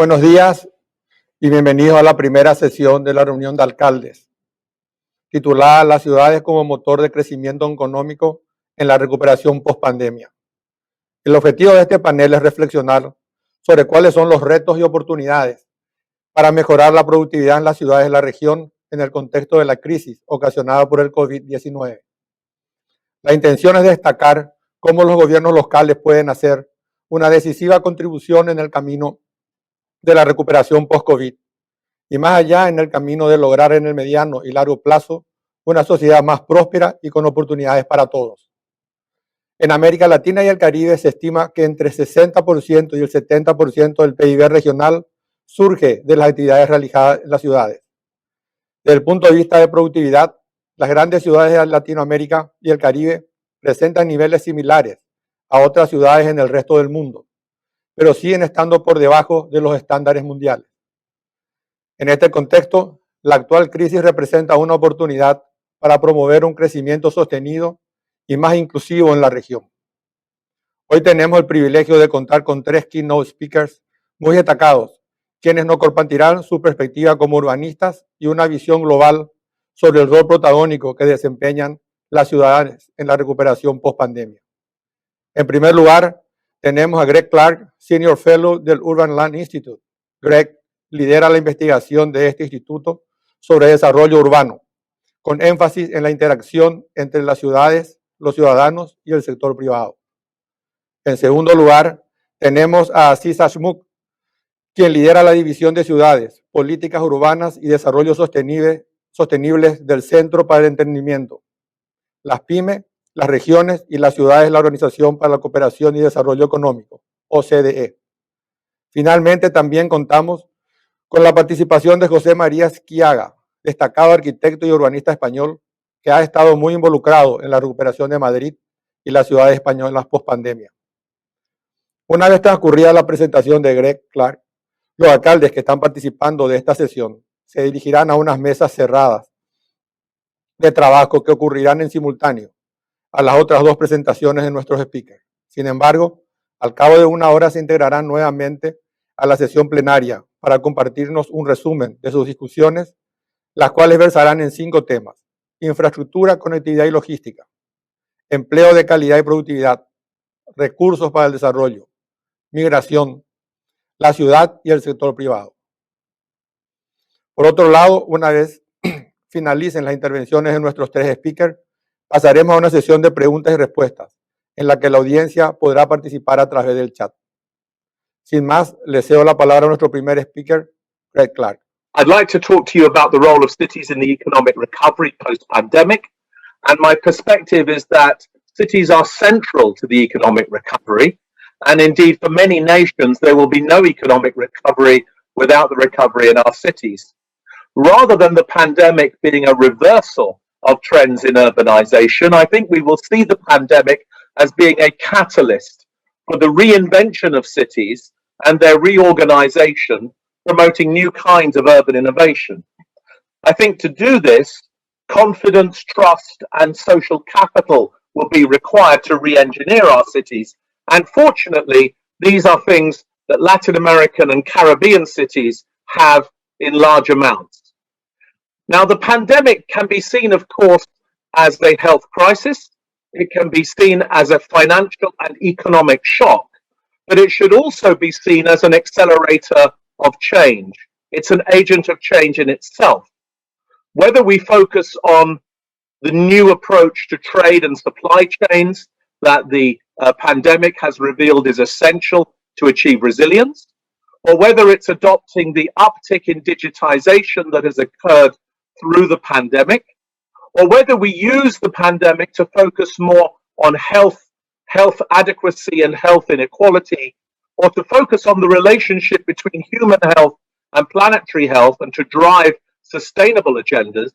Buenos días y bienvenidos a la primera sesión de la reunión de alcaldes, titulada Las ciudades como motor de crecimiento económico en la recuperación pospandemia. El objetivo de este panel es reflexionar sobre cuáles son los retos y oportunidades para mejorar la productividad en las ciudades de la región en el contexto de la crisis ocasionada por el COVID-19. La intención es destacar cómo los gobiernos locales pueden hacer una decisiva contribución en el camino de la recuperación post-COVID y más allá en el camino de lograr en el mediano y largo plazo una sociedad más próspera y con oportunidades para todos. En América Latina y el Caribe se estima que entre el 60% y el 70% del PIB regional surge de las actividades realizadas en las ciudades. Desde el punto de vista de productividad, las grandes ciudades de Latinoamérica y el Caribe presentan niveles similares a otras ciudades en el resto del mundo, pero siguen estando por debajo de los estándares mundiales. En este contexto, la actual crisis representa una oportunidad para promover un crecimiento sostenido y más inclusivo en la región. Hoy tenemos el privilegio de contar con 3 keynote speakers muy destacados, quienes nos compartirán su perspectiva como urbanistas y una visión global sobre el rol protagónico que desempeñan las ciudades en la recuperación post-pandemia. En primer lugar, tenemos a Greg Clark, Senior Fellow del Urban Land Institute. Greg lidera la investigación de este instituto sobre desarrollo urbano, con énfasis en la interacción entre las ciudades, los ciudadanos y el sector privado. En segundo lugar, tenemos a Aziz Ashmuk, quien lidera la División de Ciudades, Políticas Urbanas y Desarrollo Sostenibles del Centro para el Entendimiento, las PYME, las regiones y las ciudades de la Organización para la Cooperación y Desarrollo Económico, OCDE. Finalmente, también contamos con la participación de José María Esquiaga, destacado arquitecto y urbanista español, que ha estado muy involucrado en la recuperación de Madrid y las ciudades españolas post-pandemia. Una vez transcurrida la presentación de Greg Clark, los alcaldes que están participando de esta sesión se dirigirán a unas mesas cerradas de trabajo que ocurrirán en simultáneo a las otras 2 presentaciones de nuestros speakers. Sin embargo, al cabo de una hora se integrarán nuevamente a la sesión plenaria para compartirnos un resumen de sus discusiones, las cuales versarán en 5 temas: infraestructura, conectividad y logística, empleo de calidad y productividad, recursos para el desarrollo, migración, la ciudad y el sector privado. Por otro lado, una vez finalicen las intervenciones de nuestros 3 speakers, pasaremos a una sesión de preguntas y respuestas, en la que la audiencia podrá participar a través del chat. Sin más, le cedo la palabra a nuestro primer speaker, Greg Clark. I'd like to talk to you about the role of cities in the economic recovery post-pandemic, and my perspective is that cities are central to the economic recovery, and indeed for many nations there will be no economic recovery without the recovery in our cities. Rather than the pandemic being a reversal of trends in urbanization, I think we will see the pandemic as being a catalyst for the reinvention of cities and their reorganization, promoting new kinds of urban innovation. I think to do this, confidence, trust, and social capital will be required to re-engineer our cities. And fortunately, these are things that Latin American and Caribbean cities have in large amounts. Now, the pandemic can be seen, of course, as a health crisis. It can be seen as a financial and economic shock, but it should also be seen as an accelerator of change. It's an agent of change in itself. Whether we focus on the new approach to trade and supply chains that the pandemic has revealed is essential to achieve resilience, or whether it's adopting the uptick in digitization that has occurred through the pandemic, or whether we use the pandemic to focus more on health adequacy and health inequality, or to focus on the relationship between human health and planetary health and to drive sustainable agendas,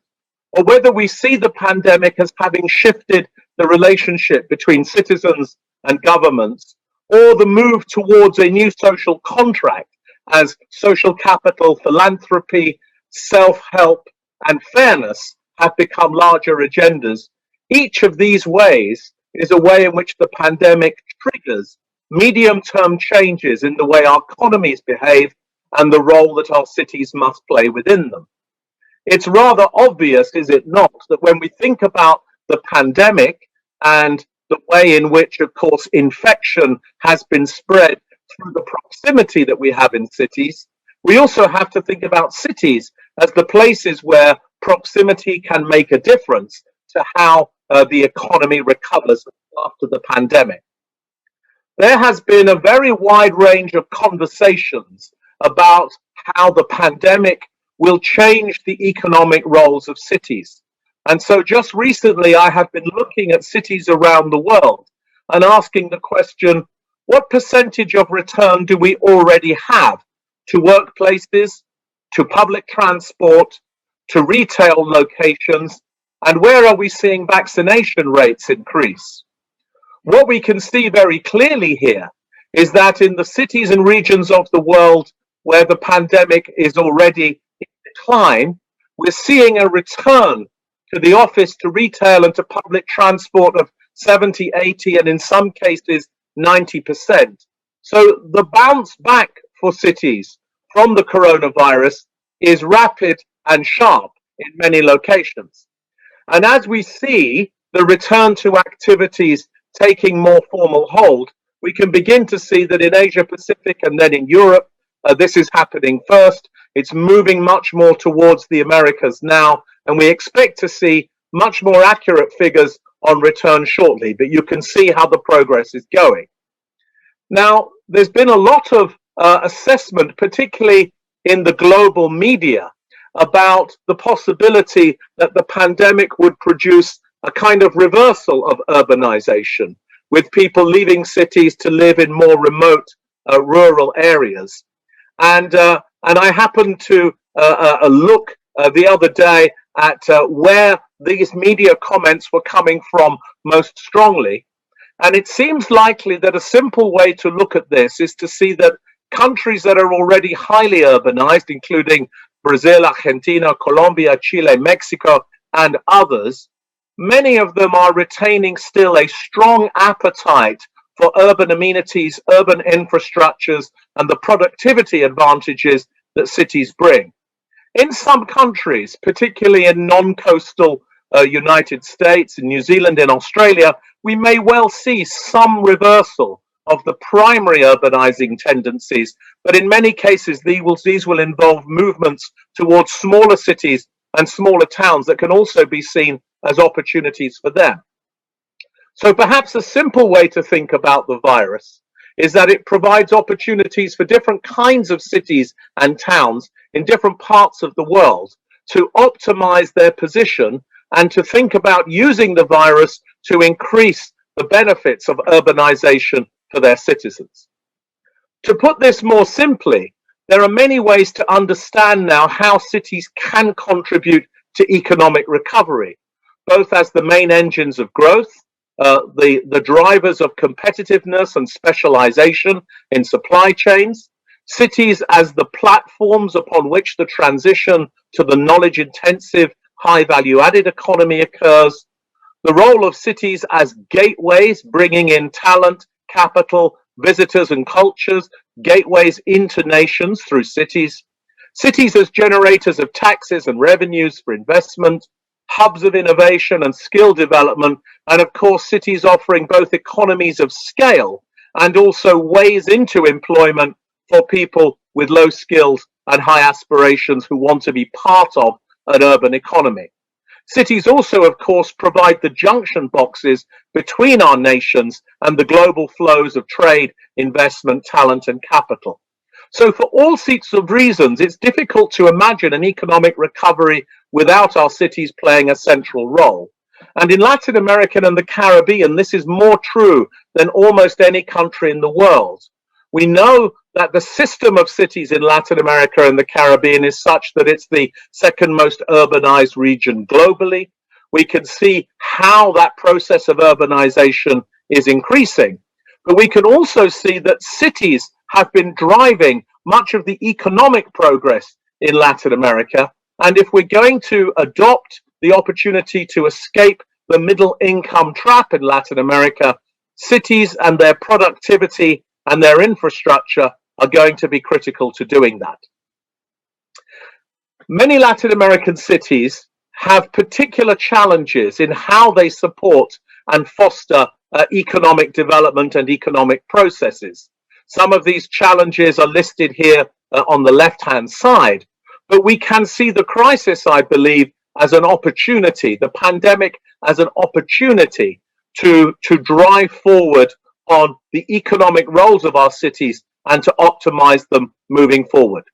or whether we see the pandemic as having shifted the relationship between citizens and governments, or the move towards a new social contract as social capital, philanthropy, self-help, and fairness have become larger agendas. Each of these ways is a way in which the pandemic triggers medium-term changes in the way our economies behave and the role that our cities must play within them. It's rather obvious, is it not, that when we think about the pandemic and the way in which, of course, infection has been spread through the proximity that we have in cities, we also have to think about cities as the places where proximity can make a difference to how the economy recovers after the pandemic. There has been a very wide range of conversations about how the pandemic will change the economic roles of cities. And so just recently, I have been looking at cities around the world and asking the question, what percentage of return do we already have to workplaces, to public transport, to retail locations, and where are we seeing vaccination rates increase? What we can see very clearly here is that in the cities and regions of the world where the pandemic is already in decline, we're seeing a return to the office, to retail, and to public transport of 70, 80, and in some cases 90%. So the bounce back for cities from the coronavirus is rapid and sharp in many locations. And as we see the return to activities taking more formal hold, we can begin to see that in Asia Pacific and then in Europe, this is happening first. It's moving much more towards the Americas now, and we expect to see much more accurate figures on return shortly, but you can see how the progress is going. Now, there's been a lot of assessment, particularly in the global media, about the possibility that the pandemic would produce a kind of reversal of urbanization, with people leaving cities to live in more remote rural areas. And I happened to look the other day at where these media comments were coming from most strongly. And it seems likely that a simple way to look at this is to see that countries that are already highly urbanized, including Brazil, Argentina, Colombia, Chile, Mexico, and others, many of them are retaining still a strong appetite for urban amenities, urban infrastructures, and the productivity advantages that cities bring. In some countries, particularly in non-coastal United States, in New Zealand, in Australia, we may well see some reversal of the primary urbanizing tendencies, but in many cases these will involve movements towards smaller cities and smaller towns that can also be seen as opportunities for them. So perhaps a simple way to think about the virus is that it provides opportunities for different kinds of cities and towns in different parts of the world to optimize their position and to think about using the virus to increase the benefits of urbanization for their citizens. To put this more simply, there are many ways to understand now how cities can contribute to economic recovery, both as the main engines of growth, the drivers of competitiveness and specialization in supply chains, cities as the platforms upon which the transition to the knowledge-intensive, high-value-added economy occurs, the role of cities as gateways, bringing in talent, capital, visitors and cultures, gateways into nations through cities, cities as generators of taxes and revenues for investment, hubs of innovation and skill development, and of course cities offering both economies of scale and also ways into employment for people with low skills and high aspirations who want to be part of an urban economy. Cities also, of course, provide the junction boxes between our nations and the global flows of trade, investment, talent, and capital. So for all sorts of reasons, it's difficult to imagine an economic recovery without our cities playing a central role. And in Latin America and the Caribbean, this is more true than almost any country in the world. We know that the system of cities in Latin America and the Caribbean is such that it's the second most urbanized region globally. We can see how that process of urbanization is increasing. But we can also see that cities have been driving much of the economic progress in Latin America. And if we're going to adopt the opportunity to escape the middle income trap in Latin America, cities and their productivity and their infrastructure are going to be critical to doing that. Many Latin American cities have particular challenges in how they support and foster economic development and economic processes. Some of these challenges are listed here on the left-hand side, but we can see the crisis, I believe, as an opportunity, the pandemic as an opportunity to drive forward on the economic roles of our cities and to optimize them moving forward.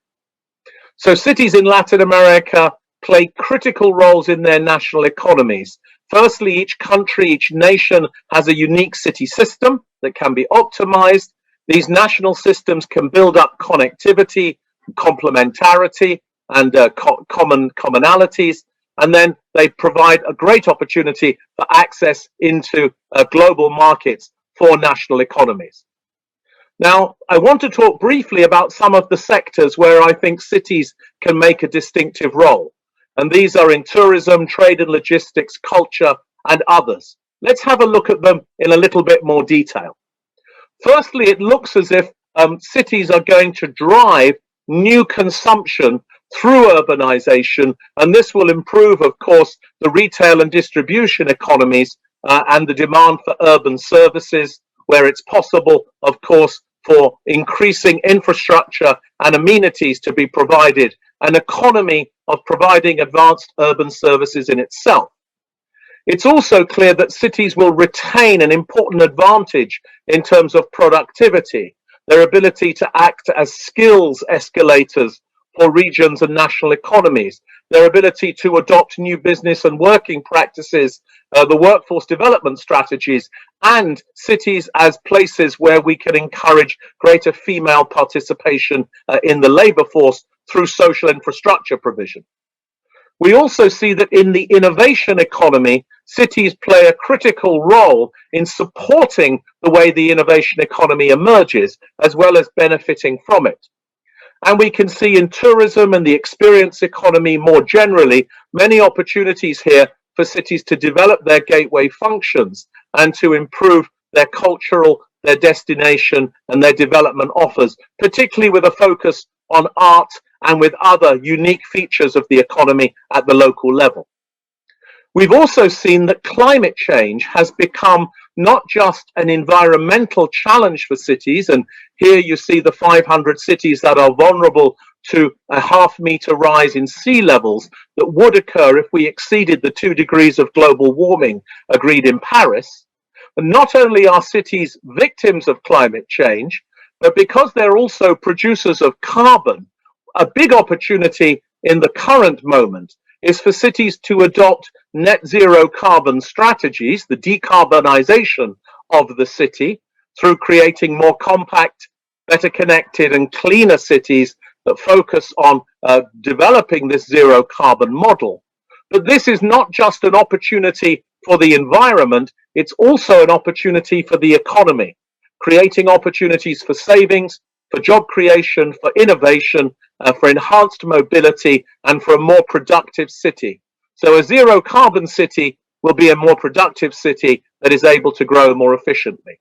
So cities in Latin America play critical roles in their national economies. Firstly, each country, each nation has a unique city system that can be optimized. These national systems can build up connectivity, complementarity, and commonalities, and then they provide a great opportunity for access into global markets for national economies. Now, I want to talk briefly about some of the sectors where I think cities can make a distinctive role. And these are in tourism, trade and logistics, culture, and others. Let's have a look at them in a little bit more detail. Firstly, it looks as if cities are going to drive new consumption through urbanization, and this will improve, of course, the retail and distribution economies and the demand for urban services, where it's possible, of course, for increasing infrastructure and amenities to be provided, an economy of providing advanced urban services in itself. It's also clear that cities will retain an important advantage in terms of productivity, their ability to act as skills escalators for regions and national economies, their ability to adopt new business and working practices, the workforce development strategies, and cities as places where we can encourage greater female participation in the labor force through social infrastructure provision. We also see that in the innovation economy, cities play a critical role in supporting the way the innovation economy emerges, as well as benefiting from it. And we can see in tourism and the experience economy more generally, many opportunities here for cities to develop their gateway functions and to improve their cultural, their destination, and their development offers, particularly with a focus on art and with other unique features of the economy at the local level. We've also seen that climate change has become not just an environmental challenge for cities, and here you see the 500 cities that are vulnerable to a half-meter rise in sea levels that would occur if we exceeded the 2 degrees of global warming agreed in Paris. And not only are cities victims of climate change, but because they're also producers of carbon, a big opportunity in the current moment is for cities to adopt net zero carbon strategies, the decarbonization of the city, through creating more compact, better connected and cleaner cities that focus on developing this zero carbon model. But this is not just an opportunity for the environment, it's also an opportunity for the economy, creating opportunities for savings, for job creation, for innovation, for enhanced mobility, and for a more productive city. So a zero carbon city will be a more productive city that is able to grow more efficiently.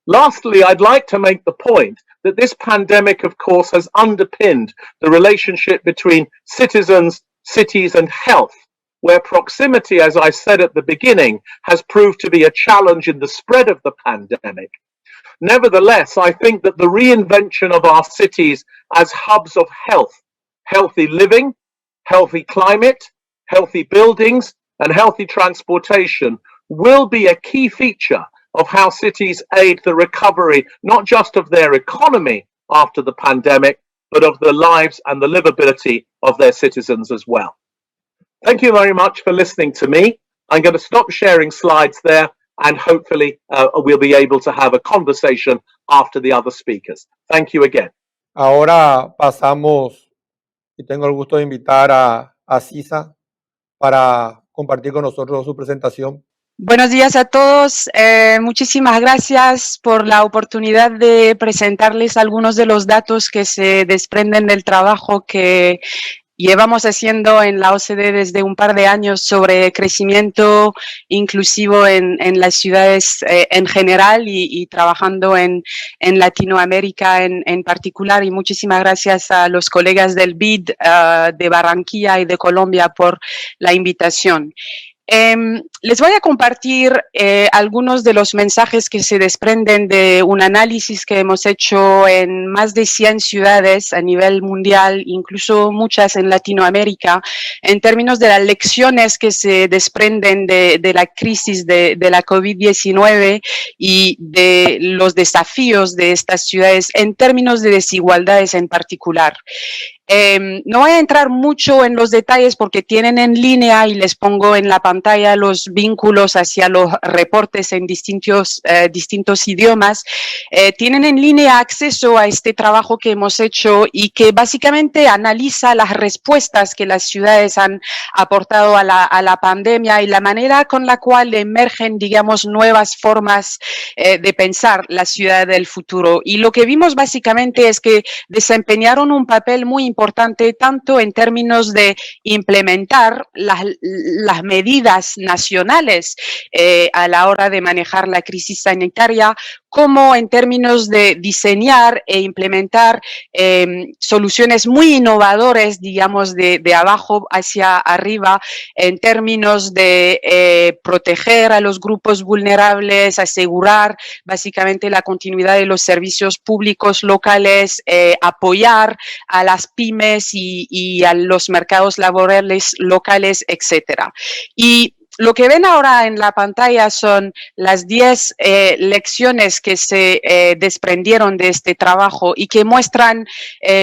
Lastly, I'd like to make the point that this pandemic, of course, has underpinned the relationship between citizens, cities, and health, where proximity, as I said at the beginning, has proved to be a challenge in the spread of the pandemic. Nevertheless, I think that the reinvention of our cities as hubs of health, healthy living, healthy climate, healthy buildings, and healthy transportation will be a key feature of how cities aid the recovery, not just of their economy after the pandemic, but of the lives and the livability of their citizens as well. Thank you very much for listening to me. I'm going to stop sharing slides there, and hopefully we'll be able to have a conversation after the other speakers. Thank you again. Ahora pasamos, y tengo el gusto de invitar a Sisa para compartir con nosotros su presentación. Buenos días a todos. Muchísimas gracias por la oportunidad de presentarles algunos de los datos que se desprenden del trabajo que llevamos haciendo en la OCDE desde un par de años sobre crecimiento inclusivo en las ciudades en general y trabajando en Latinoamérica en particular. Y muchísimas gracias a los colegas del BID de Barranquilla y de Colombia por la invitación. Les voy a compartir algunos de los mensajes que se desprenden de un análisis que hemos hecho en más de 100 ciudades a nivel mundial, incluso muchas en Latinoamérica, en términos de las lecciones que se desprenden de la crisis de la COVID-19 y de los desafíos de estas ciudades en términos de desigualdades en particular. No voy a entrar mucho en los detalles porque tienen en línea y les pongo en la pantalla los vínculos hacia los reportes en distintos idiomas. Tienen en línea acceso a este trabajo que hemos hecho y que básicamente analiza las respuestas que las ciudades han aportado a la pandemia y la manera con la cual emergen, digamos, nuevas formas de pensar la ciudad del futuro. Y lo que vimos básicamente es que desempeñaron un papel muy importante tanto en términos de implementar las medidas nacionales a la hora de manejar la crisis sanitaria, como en términos de diseñar e implementar soluciones muy innovadoras, digamos, de abajo hacia arriba, en términos de proteger a los grupos vulnerables, asegurar básicamente la continuidad de los servicios públicos locales, apoyar a las pymes y a los mercados laborales locales, etcétera. Y lo que ven ahora en la pantalla son las 10 lecciones que se desprendieron de este trabajo y que muestran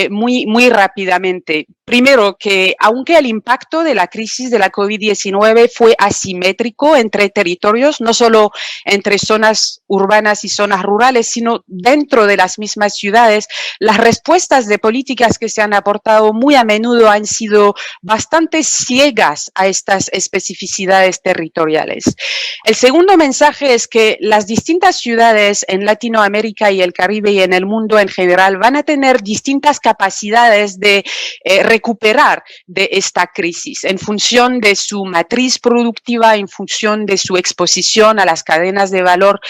muy rápidamente. Primero, que aunque el impacto de la crisis de la COVID-19 fue asimétrico entre territorios, no solo entre zonas urbanas y zonas rurales, sino dentro de las mismas ciudades, las respuestas de políticas que se han aportado muy a menudo han sido bastante ciegas a estas especificidades territoriales. El segundo mensaje es que las distintas ciudades en Latinoamérica y el Caribe y en el mundo en general van a tener distintas capacidades de recuperar de esta crisis en función de su matriz productiva, en función de su exposición a las cadenas de valor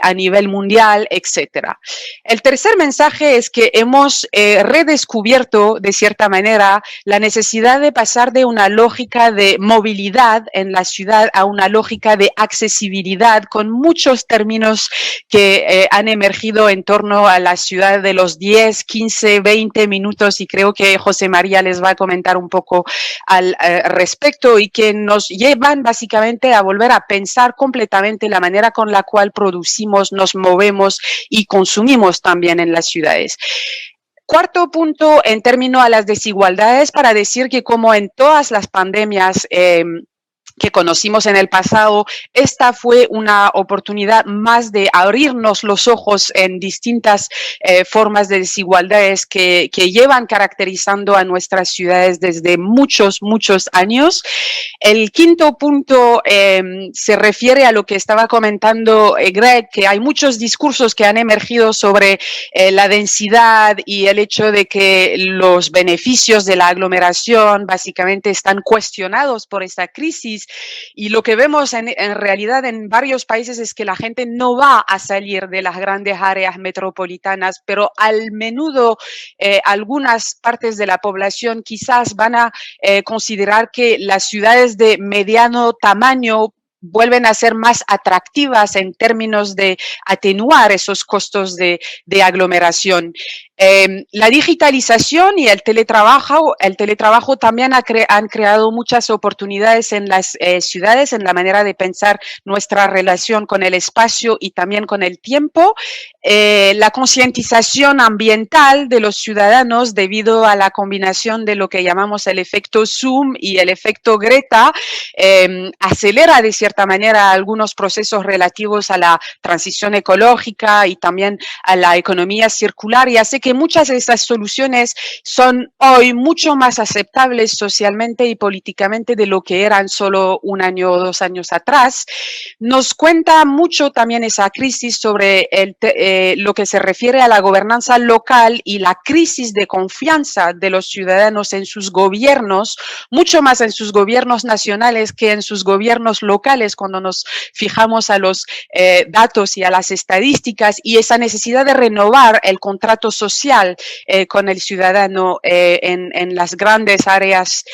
a nivel mundial, etcétera. El tercer mensaje es que hemos redescubierto de cierta manera la necesidad de pasar de una lógica de movilidad en la ciudad a una lógica de accesibilidad con muchos términos que han emergido en torno a la ciudad de los 10, 15, 20 minutos y creo que José María les va a comentar un poco al respecto y que nos llevan básicamente a volver a pensar completamente la manera con la cual producimos, nos movemos y consumimos también en las ciudades. Cuarto punto, en términos a las desigualdades, para decir que como en todas las pandemias que conocimos en el pasado, esta fue una oportunidad más de abrirnos los ojos en distintas formas de desigualdades que llevan caracterizando a nuestras ciudades desde muchos años. El quinto punto se refiere a lo que estaba comentando Greg, que hay muchos discursos que han emergido sobre la densidad y el hecho de que los beneficios de la aglomeración básicamente están cuestionados por esta crisis. Y lo que vemos en realidad en varios países es que la gente no va a salir de las grandes áreas metropolitanas, pero al menudo algunas partes de la población quizás van a considerar que las ciudades de mediano tamaño vuelven a ser más atractivas en términos de atenuar esos costos de aglomeración. La digitalización y el teletrabajo también han creado muchas oportunidades en las ciudades, en la manera de pensar nuestra relación con el espacio y también con el tiempo. La concientización ambiental de los ciudadanos debido a la combinación de lo que llamamos el efecto Zoom y el efecto Greta acelera de cierta manera algunos procesos relativos a la transición ecológica y también a la economía circular y hace que muchas de estas soluciones son hoy mucho más aceptables socialmente y políticamente de lo que eran solo 1 año o 2 años atrás. Nos cuenta mucho también esa crisis sobre lo que se refiere a la gobernanza local y la crisis de confianza de los ciudadanos en sus gobiernos, mucho más en sus gobiernos nacionales que en sus gobiernos locales, cuando nos fijamos a los datos y a las estadísticas, y esa necesidad de renovar el contrato social con el ciudadano en las grandes áreas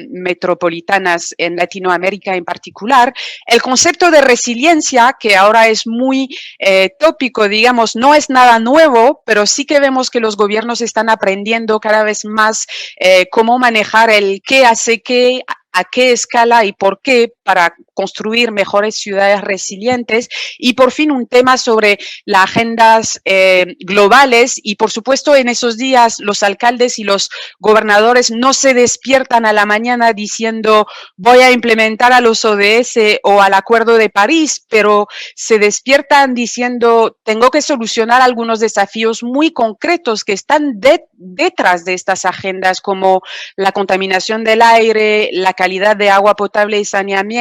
metropolitanas en Latinoamérica en particular. El concepto de resiliencia, que ahora es muy tópico, digamos, no es nada nuevo, pero sí que vemos que los gobiernos están aprendiendo cada vez más cómo manejar el qué hace qué, a qué escala y por qué para construir mejores ciudades resilientes, y por fin un tema sobre las agendas globales. Y por supuesto en esos días los alcaldes y los gobernadores no se despiertan a la mañana diciendo voy a implementar a los ODS o al Acuerdo de París, pero se despiertan diciendo tengo que solucionar algunos desafíos muy concretos que están detrás de estas agendas, como la contaminación del aire, la calidad de agua potable y saneamiento,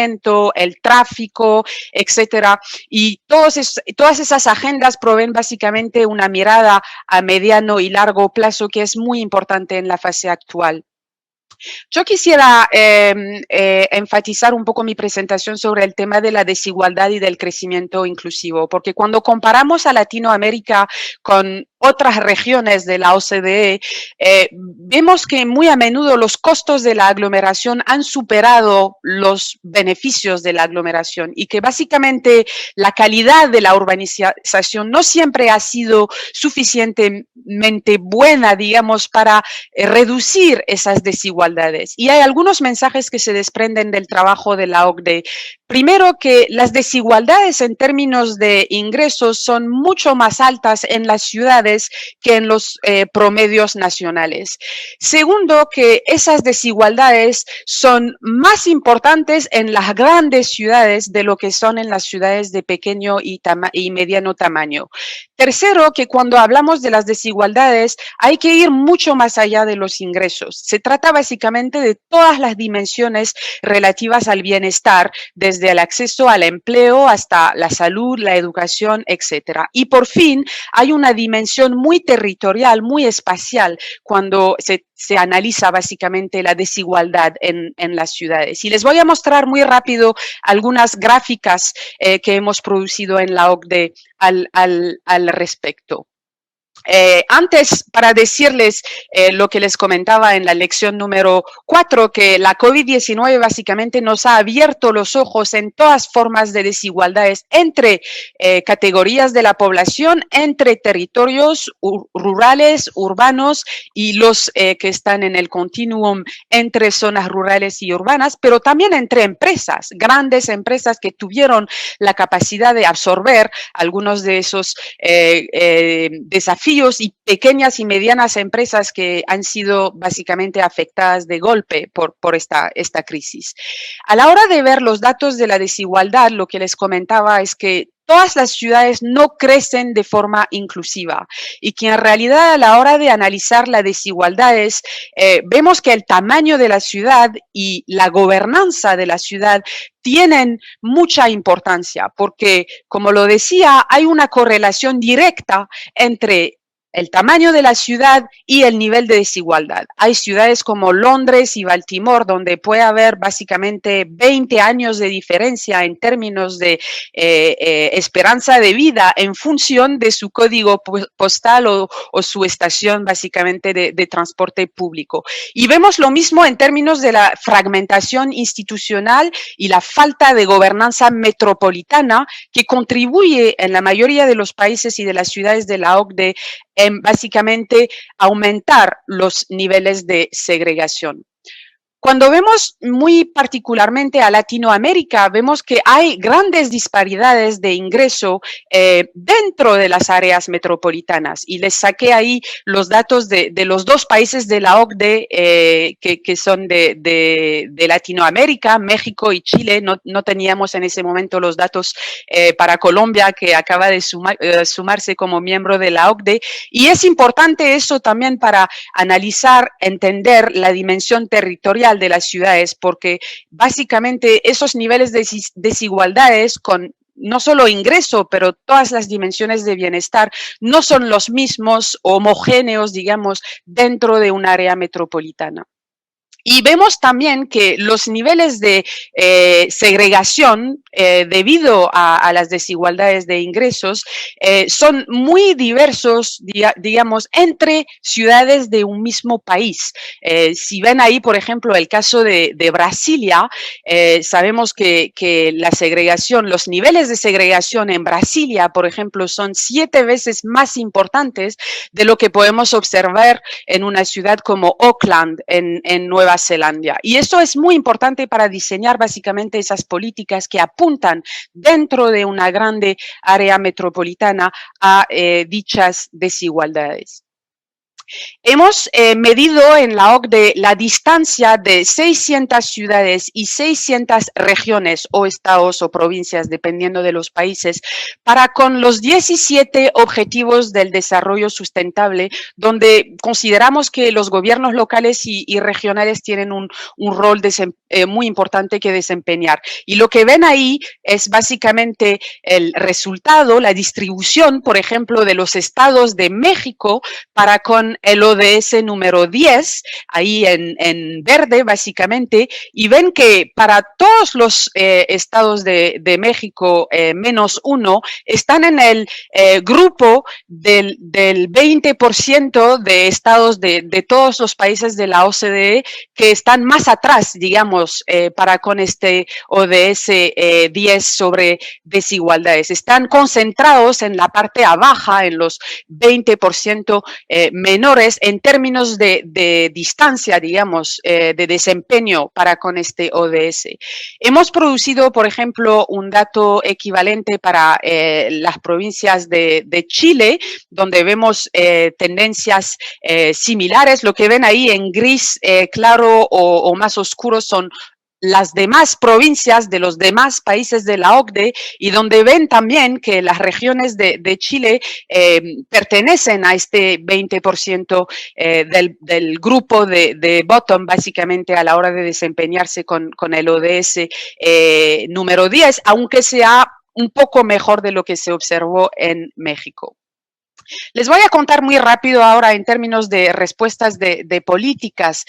el tráfico, etcétera. Y todas esas agendas proveen básicamente una mirada a mediano y largo plazo que es muy importante en la fase actual. Yo quisiera enfatizar un poco mi presentación sobre el tema de la desigualdad y del crecimiento inclusivo, porque cuando comparamos a Latinoamérica con otras regiones de la OCDE, vemos que muy a menudo los costos de la aglomeración han superado los beneficios de la aglomeración, y que básicamente la calidad de la urbanización no siempre ha sido suficientemente buena, digamos, para reducir esas desigualdades. Y hay algunos mensajes que se desprenden del trabajo de la OCDE. Primero, que las desigualdades en términos de ingresos son mucho más altas en las ciudades que en los promedios nacionales. Segundo, que esas desigualdades son más importantes en las grandes ciudades de lo que son en las ciudades de pequeño y mediano tamaño. Tercero, que cuando hablamos de las desigualdades hay que ir mucho más allá de los ingresos. Se trata básicamente de todas las dimensiones relativas al bienestar, desde el acceso al empleo hasta la salud, la educación, etcétera. Y por fin hay una dimensión muy territorial, muy espacial, cuando se analiza básicamente la desigualdad en las ciudades. Y les voy a mostrar muy rápido algunas gráficas que hemos producido en la OCDE al respecto. Antes, para decirles lo que les comentaba en la lección número 4, que la COVID-19 básicamente nos ha abierto los ojos en todas formas de desigualdades entre categorías de la población, entre territorios rurales, urbanos, y los que están en el continuum entre zonas rurales y urbanas, pero también entre empresas, grandes empresas que tuvieron la capacidad de absorber algunos de esos desafíos, y pequeñas y medianas empresas que han sido básicamente afectadas de golpe por esta crisis. A la hora de ver los datos de la desigualdad, lo que les comentaba es que todas las ciudades no crecen de forma inclusiva, y que en realidad a la hora de analizar las desigualdades vemos que el tamaño de la ciudad y la gobernanza de la ciudad tienen mucha importancia, porque, como lo decía, hay una correlación directa entre el tamaño de la ciudad y el nivel de desigualdad. Hay ciudades como Londres y Baltimore donde puede haber básicamente 20 años de diferencia en términos de esperanza de vida en función de su código postal o su estación básicamente de transporte público. Y vemos lo mismo en términos de la fragmentación institucional y la falta de gobernanza metropolitana, que contribuye en la mayoría de los países y de las ciudades de la OCDE en básicamente aumentar los niveles de segregación. Cuando vemos muy particularmente a Latinoamérica, vemos que hay grandes disparidades de ingreso dentro de las áreas metropolitanas. Y les saqué ahí los datos de los dos países de la OCDE que son de Latinoamérica, México y Chile. No teníamos en ese momento los datos para Colombia, que acaba de sumarse como miembro de la OCDE. Y es importante eso también para analizar, entender la dimensión territorial de las ciudades, porque básicamente esos niveles de desigualdades con no solo ingreso, pero todas las dimensiones de bienestar no son los mismos, homogéneos, digamos, dentro de un área metropolitana. Y vemos también que los niveles de segregación debido a las desigualdades de ingresos son muy diversos, digamos, entre ciudades de un mismo país. Si ven ahí, por ejemplo, el caso de Brasilia, sabemos que la segregación, los niveles de segregación en Brasilia, por ejemplo, son 7 veces más importantes de lo que podemos observar en una ciudad como Auckland, en Nueva Zelanda. Y eso es muy importante para diseñar básicamente esas políticas que apuntan dentro de una grande área metropolitana a dichas desigualdades. Hemos medido en la OCDE la distancia de 600 ciudades y 600 regiones o estados o provincias, dependiendo de los países, para con los 17 objetivos del desarrollo sustentable, donde consideramos que los gobiernos locales y regionales tienen un rol muy importante que desempeñar. Y lo que ven ahí es básicamente el resultado, la distribución, por ejemplo, de los estados de México para con el ODS número 10, ahí en verde básicamente, y ven que para todos los estados de México, menos uno, están en el grupo del 20% de estados de todos los países de la OCDE que están más atrás, digamos, para con este ODS 10 sobre desigualdades. Están concentrados en la parte baja, en los 20% menores en términos de distancia, digamos, de desempeño para con este ODS. Hemos producido, por ejemplo, un dato equivalente para las provincias de Chile, donde vemos tendencias similares. Lo que ven ahí en gris claro o más oscuro son las demás provincias de los demás países de la OCDE, y donde ven también que las regiones de Chile pertenecen a este 20% del grupo de bottom, básicamente a la hora de desempeñarse con el ODS número 10, aunque sea un poco mejor de lo que se observó en México. Les voy a contar muy rápido ahora en términos de respuestas de políticas,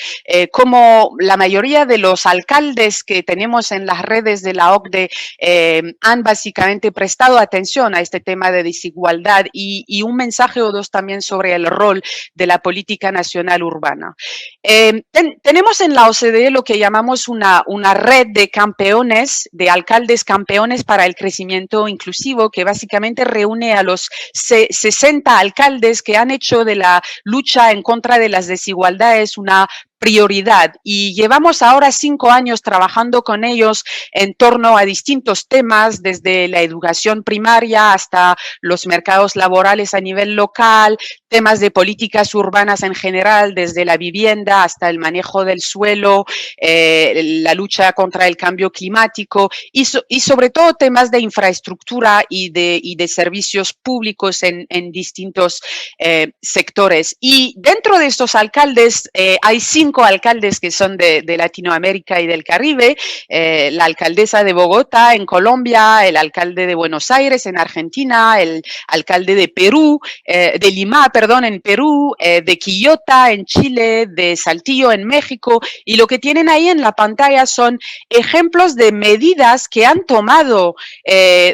cómo la mayoría de los alcaldes que tenemos en las redes de la OCDE han básicamente prestado atención a este tema de desigualdad y un mensaje o dos también sobre el rol de la política nacional urbana. Tenemos en la OCDE lo que llamamos una red de campeones, de alcaldes campeones para el crecimiento inclusivo, que básicamente reúne a los 60 alcaldes que han hecho de la lucha en contra de las desigualdades una prioridad, y llevamos ahora 5 años trabajando con ellos en torno a distintos temas, desde la educación primaria hasta los mercados laborales a nivel local, temas de políticas urbanas en general, desde la vivienda hasta el manejo del suelo, la lucha contra el cambio climático y sobre todo temas de infraestructura y de servicios públicos en distintos sectores. Y dentro de estos alcaldes hay 5 alcaldes que son de Latinoamérica y del Caribe, la alcaldesa de Bogotá en Colombia, el alcalde de Buenos Aires en Argentina, el alcalde de Perú, de Lima, perdón, en Perú, de Quillota en Chile, de Saltillo en México, y lo que tienen ahí en la pantalla son ejemplos de medidas que han tomado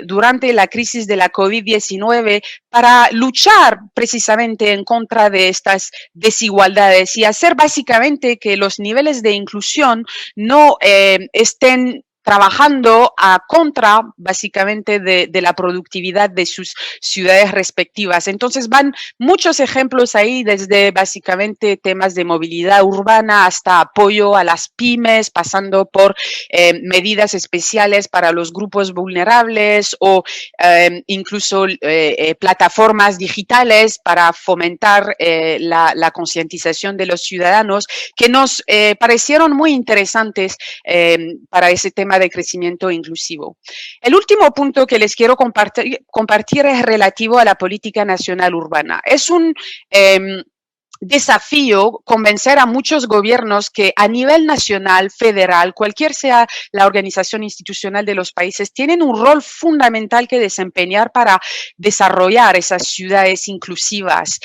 durante la crisis de la COVID-19 para luchar precisamente en contra de estas desigualdades y hacer básicamente que los niveles de inclusión no estén trabajando a contra, básicamente, de la productividad de sus ciudades respectivas. Entonces van muchos ejemplos ahí, desde básicamente temas de movilidad urbana hasta apoyo a las pymes, pasando por medidas especiales para los grupos vulnerables o incluso plataformas digitales para fomentar la concientización de los ciudadanos, que nos parecieron muy interesantes para ese tema de crecimiento inclusivo. El último punto que les quiero compartir es relativo a la política nacional urbana. Es un desafío convencer a muchos gobiernos que a nivel nacional, federal, cualquier sea la organización institucional de los países, tienen un rol fundamental que desempeñar para desarrollar esas ciudades inclusivas,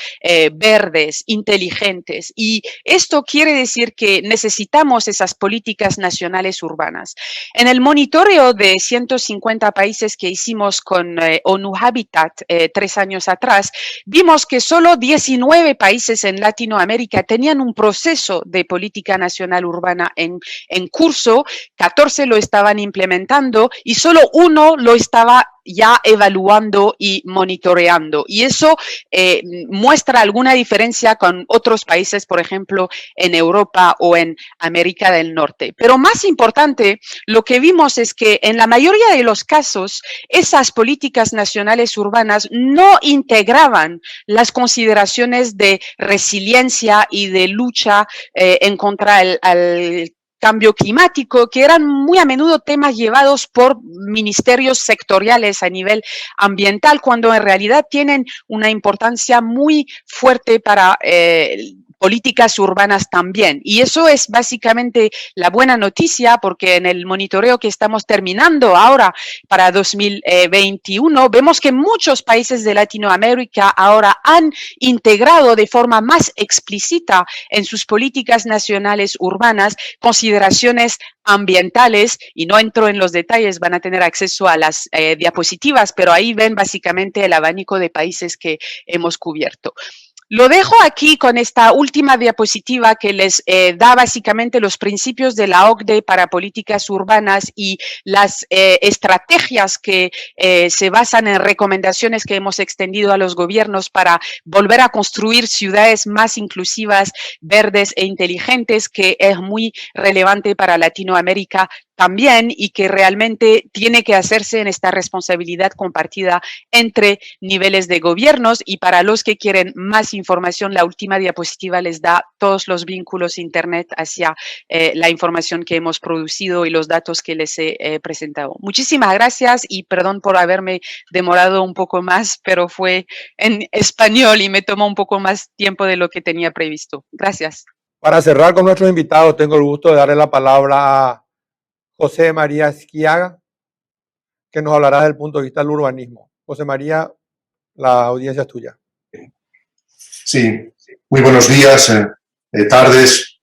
verdes, inteligentes. Y esto quiere decir que necesitamos esas políticas nacionales urbanas. En el monitoreo de 150 países que hicimos con ONU Habitat 3 años atrás, vimos que solo 19 países en Latinoamérica tenían un proceso de política nacional urbana en curso, 14 lo estaban implementando y solo 1 lo estaba ya evaluando y monitoreando. Y eso muestra alguna diferencia con otros países, por ejemplo, en Europa o en América del Norte. Pero más importante, lo que vimos es que en la mayoría de los casos, esas políticas nacionales urbanas no integraban las consideraciones de resiliencia y de lucha en contra al cambio climático, que eran muy a menudo temas llevados por ministerios sectoriales a nivel ambiental, cuando en realidad tienen una importancia muy fuerte para políticas urbanas también. Y eso es básicamente la buena noticia, porque en el monitoreo que estamos terminando ahora para 2021, vemos que muchos países de Latinoamérica ahora han integrado de forma más explícita en sus políticas nacionales urbanas consideraciones ambientales, y no entro en los detalles, van a tener acceso a las diapositivas, pero ahí ven básicamente el abanico de países que hemos cubierto. Lo dejo aquí con esta última diapositiva que les da básicamente los principios de la OCDE para políticas urbanas y las estrategias que se basan en recomendaciones que hemos extendido a los gobiernos para volver a construir ciudades más inclusivas, verdes e inteligentes, que es muy relevante para Latinoamérica también, y que realmente tiene que hacerse en esta responsabilidad compartida entre niveles de gobiernos. Y para los que quieren más información, la última diapositiva les da todos los vínculos internet hacia la información que hemos producido y los datos que les he presentado. Muchísimas gracias y perdón por haberme demorado un poco más, pero fue en español y me tomó un poco más tiempo de lo que tenía previsto. Gracias. Para cerrar con nuestros invitados, tengo el gusto de darle la palabra a José María Esquiaga, que nos hablará desde el punto de vista del urbanismo. José María, la audiencia es tuya. Sí, muy buenos días, tardes,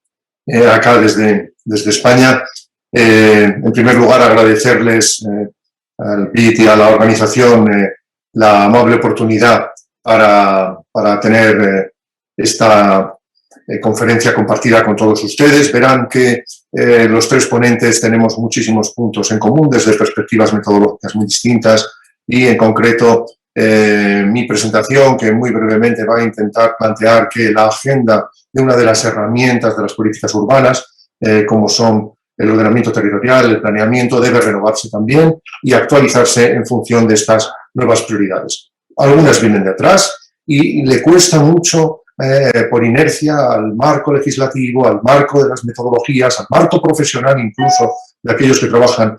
acá desde España. En primer lugar, agradecerles al PIT y a la organización la amable oportunidad para tener esta conferencia compartida con todos ustedes. Verán que los tres ponentes tenemos muchísimos puntos en común desde perspectivas metodológicas muy distintas, y en concreto mi presentación, que muy brevemente va a intentar plantear que la agenda de una de las herramientas de las políticas urbanas, como son el ordenamiento territorial, el planeamiento, debe renovarse también y actualizarse en función de estas nuevas prioridades. Algunas vienen de atrás y le cuesta mucho por inercia al marco legislativo, al marco de las metodologías, al marco profesional incluso de aquellos que trabajan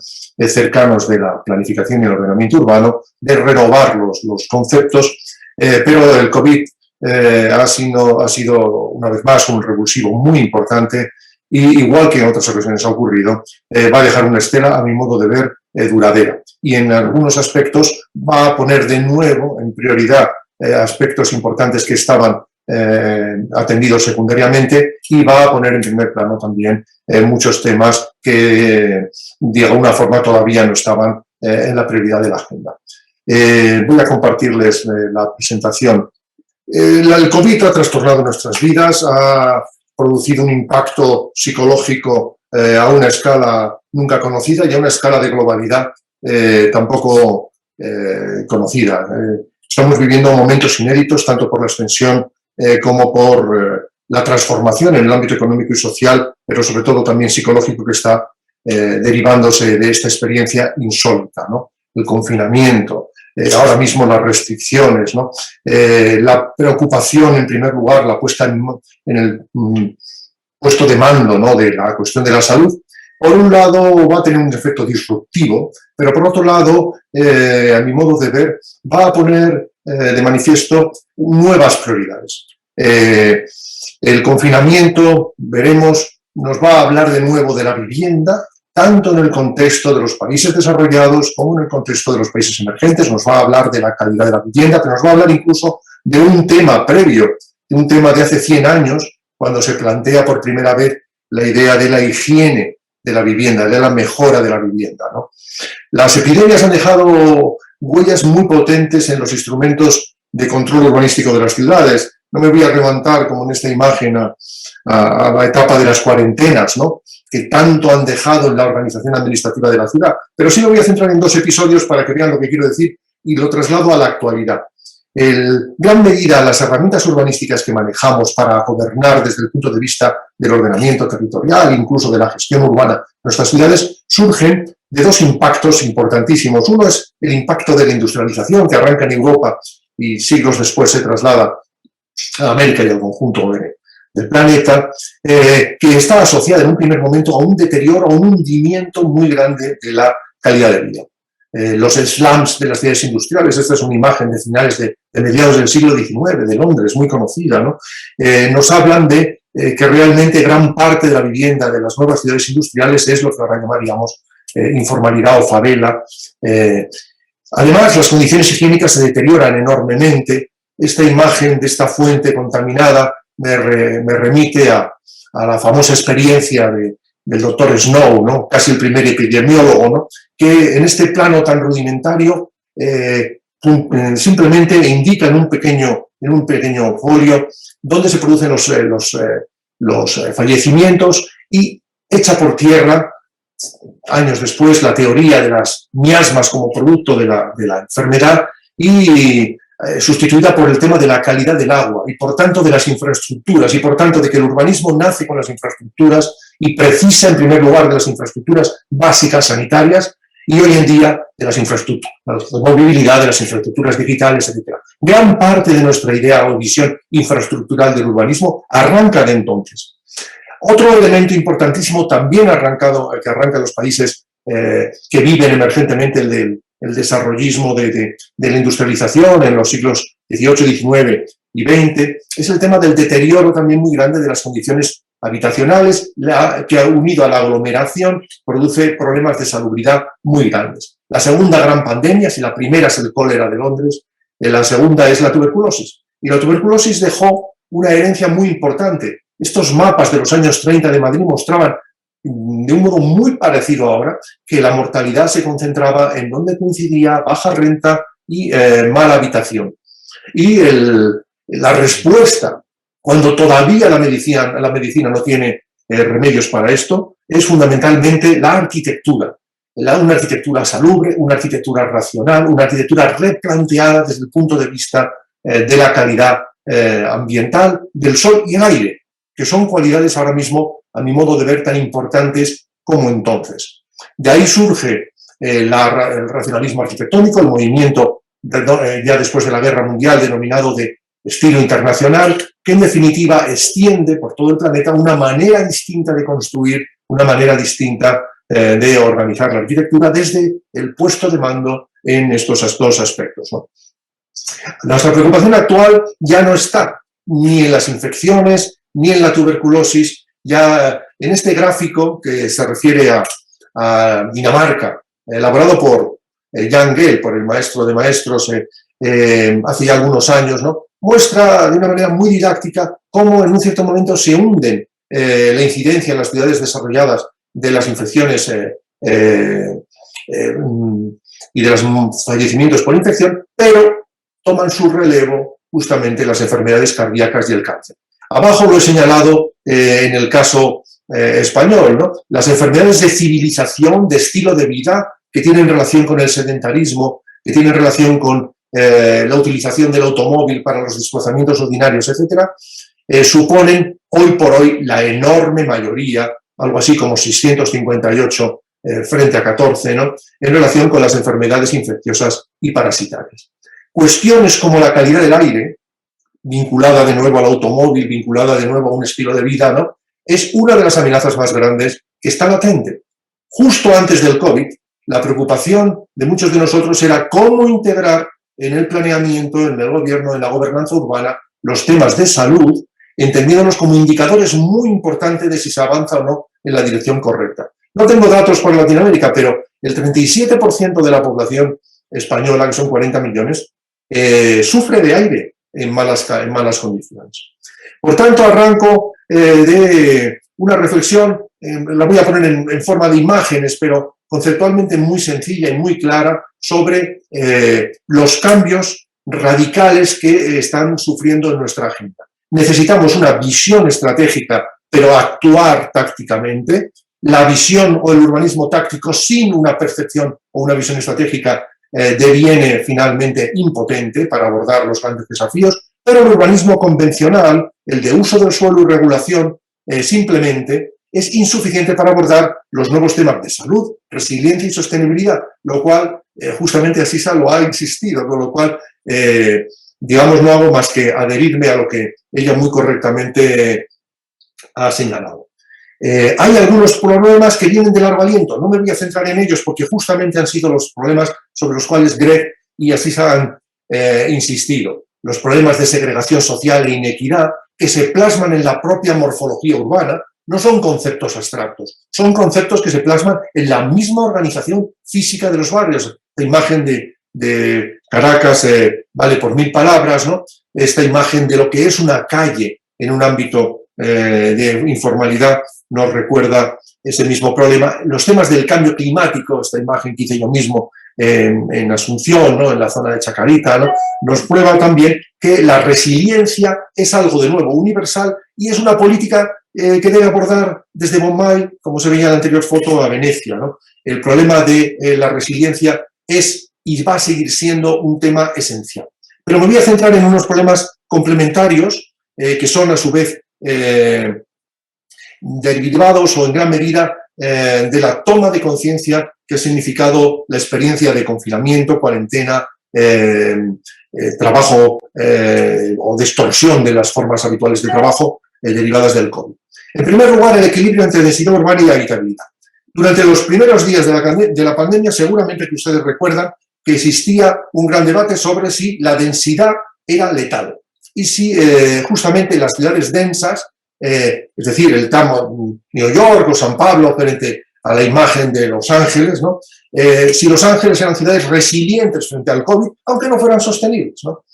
cercanos de la planificación y el ordenamiento urbano, de renovar los conceptos, pero el COVID ha sido una vez más un revulsivo muy importante, y igual que en otras ocasiones ha ocurrido, va a dejar una estela, a mi modo de ver, duradera, y en algunos aspectos va a poner de nuevo en prioridad aspectos importantes que estaban atendidos secundariamente, y va a poner en primer plano también muchos temas que de alguna forma todavía no estaban en la prioridad de la agenda. Voy a compartirles la presentación. El COVID ha trastornado nuestras vidas, ha producido un impacto psicológico a una escala nunca conocida y a una escala de globalidad tampoco conocida. Estamos viviendo momentos inéditos, tanto por la extensión como por la transformación en el ámbito económico y social, pero sobre todo también psicológico, que está derivándose de esta experiencia insólita, ¿no? El confinamiento, ahora mismo las restricciones, ¿no? La preocupación, en primer lugar, la puesta en el puesto de mando, ¿no?, de la cuestión de la salud. Por un lado va a tener un efecto disruptivo, pero por otro lado, a mi modo de ver, va a poner de manifiesto nuevas prioridades. El confinamiento, veremos, nos va a hablar de nuevo de la vivienda, tanto en el contexto de los países desarrollados como en el contexto de los países emergentes. Nos va a hablar de la calidad de la vivienda, pero nos va a hablar incluso de un tema previo, de un tema de hace 100 años, cuando se plantea por primera vez la idea de la higiene de la vivienda, de la mejora de la vivienda, ¿no? Las epidemias han dejado huellas muy potentes en los instrumentos de control urbanístico de las ciudades. No me voy a levantar, como en esta imagen, a la etapa de las cuarentenas, ¿no?, que tanto han dejado en la organización administrativa de la ciudad, pero sí me voy a centrar en 2 episodios para que vean lo que quiero decir y lo traslado a la actualidad. En gran medida, las herramientas urbanísticas que manejamos para gobernar desde el punto de vista del ordenamiento territorial, incluso de la gestión urbana de nuestras ciudades, surgen de 2 impactos importantísimos. Uno es el impacto de la industrialización, que arranca en Europa y siglos después se traslada a América y al conjunto del planeta, que está asociada en un primer momento a un deterioro, a un hundimiento muy grande de la calidad de vida. Los slums de las ciudades industriales, esta es una imagen de finales de mediados del siglo XIX, de Londres, muy conocida, ¿no? Nos hablan de que realmente gran parte de la vivienda de las nuevas ciudades industriales es lo que ahora llamaríamos informalidad o favela. Además, las condiciones higiénicas se deterioran enormemente. Esta imagen de esta fuente contaminada me remite a la famosa experiencia del doctor Snow, ¿no?, casi el primer epidemiólogo, ¿no?, que en este plano tan rudimentario simplemente indica en un pequeño folio dónde se producen los fallecimientos y echa por tierra, años después, la teoría de las miasmas como producto de la enfermedad y sustituida por el tema de la calidad del agua y por tanto de las infraestructuras y por tanto de que el urbanismo nace con las infraestructuras y precisa en primer lugar de las infraestructuras básicas sanitarias y hoy en día de las infraestructuras, de movilidad, de las infraestructuras digitales, etc. Gran parte de nuestra idea o visión infraestructural del urbanismo arranca de entonces. Otro elemento importantísimo también que arranca en los países que viven emergentemente el desarrollismo de la industrialización en los siglos XVIII, XIX y XX, es el tema del deterioro también muy grande de las condiciones habitacionales, que unido a la aglomeración produce problemas de salubridad muy grandes. La segunda gran pandemia, si la primera es el cólera de Londres, la segunda es la tuberculosis. Y la tuberculosis dejó una herencia muy importante. Estos mapas de los años 30 de Madrid mostraban de un modo muy parecido ahora que la mortalidad se concentraba en donde coincidía baja renta y mala habitación. Y la respuesta, cuando todavía la medicina no tiene remedios para esto, es fundamentalmente la arquitectura. Una arquitectura salubre, una arquitectura racional, una arquitectura replanteada desde el punto de vista de la calidad ambiental, del sol y el aire, que son cualidades ahora mismo, a mi modo de ver, tan importantes como entonces. De ahí surge el racionalismo arquitectónico, el movimiento ya después de la Guerra Mundial denominado de estilo internacional, que en definitiva extiende por todo el planeta una manera distinta de construir, una manera distinta de organizar la arquitectura desde el puesto de mando en estos 2 aspectos, ¿no? Nuestra preocupación actual ya no está ni en las infecciones, ni en la tuberculosis. Ya en este gráfico que se refiere a Dinamarca, elaborado por Jan Gehl, por el maestro de maestros hace ya algunos años, ¿no?, muestra de una manera muy didáctica cómo en un cierto momento se hunden la incidencia en las ciudades desarrolladas de las infecciones y de los fallecimientos por infección, pero toman su relevo justamente las enfermedades cardíacas y el cáncer. Abajo lo he señalado en el caso español, ¿no? Las enfermedades de civilización, de estilo de vida, que tienen relación con el sedentarismo, que tienen relación con la utilización del automóvil para los desplazamientos ordinarios, etcétera, suponen hoy por hoy la enorme mayoría, algo así como 658 frente a 14, ¿no?, en relación con las enfermedades infecciosas y parasitarias. Cuestiones como la calidad del aire, vinculada de nuevo al automóvil, vinculada de nuevo a un estilo de vida, ¿no?, es una de las amenazas más grandes que está latente. Justo antes del COVID, la preocupación de muchos de nosotros era cómo integrar en el planeamiento, en el gobierno, en la gobernanza urbana, los temas de salud, entendiéndolos como indicadores muy importantes de si se avanza o no en la dirección correcta. No tengo datos por Latinoamérica, pero el 37% de la población española, que son 40 millones, sufre de aire en malas condiciones. Por tanto, arranco de una reflexión, la voy a poner en forma de imágenes, pero conceptualmente muy sencilla y muy clara, sobre los cambios radicales que están sufriendo en nuestra agenda. Necesitamos una visión estratégica, pero actuar tácticamente. La visión o el urbanismo táctico sin una percepción o una visión estratégica deviene finalmente impotente para abordar los grandes desafíos, pero el urbanismo convencional, el de uso del suelo y regulación, simplemente es insuficiente para abordar los nuevos temas de salud, resiliencia y sostenibilidad, lo cual justamente así lo ha insistido, con lo cual, digamos, no hago más que adherirme a lo que ella muy correctamente ha señalado. Hay algunos problemas que vienen de largo aliento, no me voy a centrar en ellos porque justamente han sido los problemas sobre los cuales Greg y así se han insistido. Los problemas de segregación social e inequidad que se plasman en la propia morfología urbana no son conceptos abstractos, son conceptos que se plasman en la misma organización física de los barrios. La imagen de Caracas vale por 1000 palabras, ¿no? Esta imagen de lo que es una calle en un ámbito de informalidad nos recuerda ese mismo problema. Los temas del cambio climático, esta imagen que hice yo mismo en Asunción, ¿no?, en la zona de Chacarita, ¿no?, nos prueba también que la resiliencia es algo de nuevo universal y es una política que debe abordar desde Bombay, como se veía en la anterior foto, a Venecia, ¿no? El problema de la resiliencia es y va a seguir siendo un tema esencial. Pero me voy a centrar en unos problemas complementarios que son a su vez derivados o en gran medida de la toma de conciencia que ha significado la experiencia de confinamiento, cuarentena, trabajo o distorsión de las formas habituales de trabajo derivadas del COVID. En primer lugar, el equilibrio entre densidad urbana y habitabilidad. Durante los primeros días de la pandemia, seguramente que ustedes recuerdan que existía un gran debate sobre si la densidad era letal y si justamente las ciudades densas, es decir, el tramo New York o San Pablo frente a la imagen de Los Ángeles, ¿no?, si Los Ángeles eran ciudades resilientes frente al COVID, aunque no fueran sostenibles, ¿no?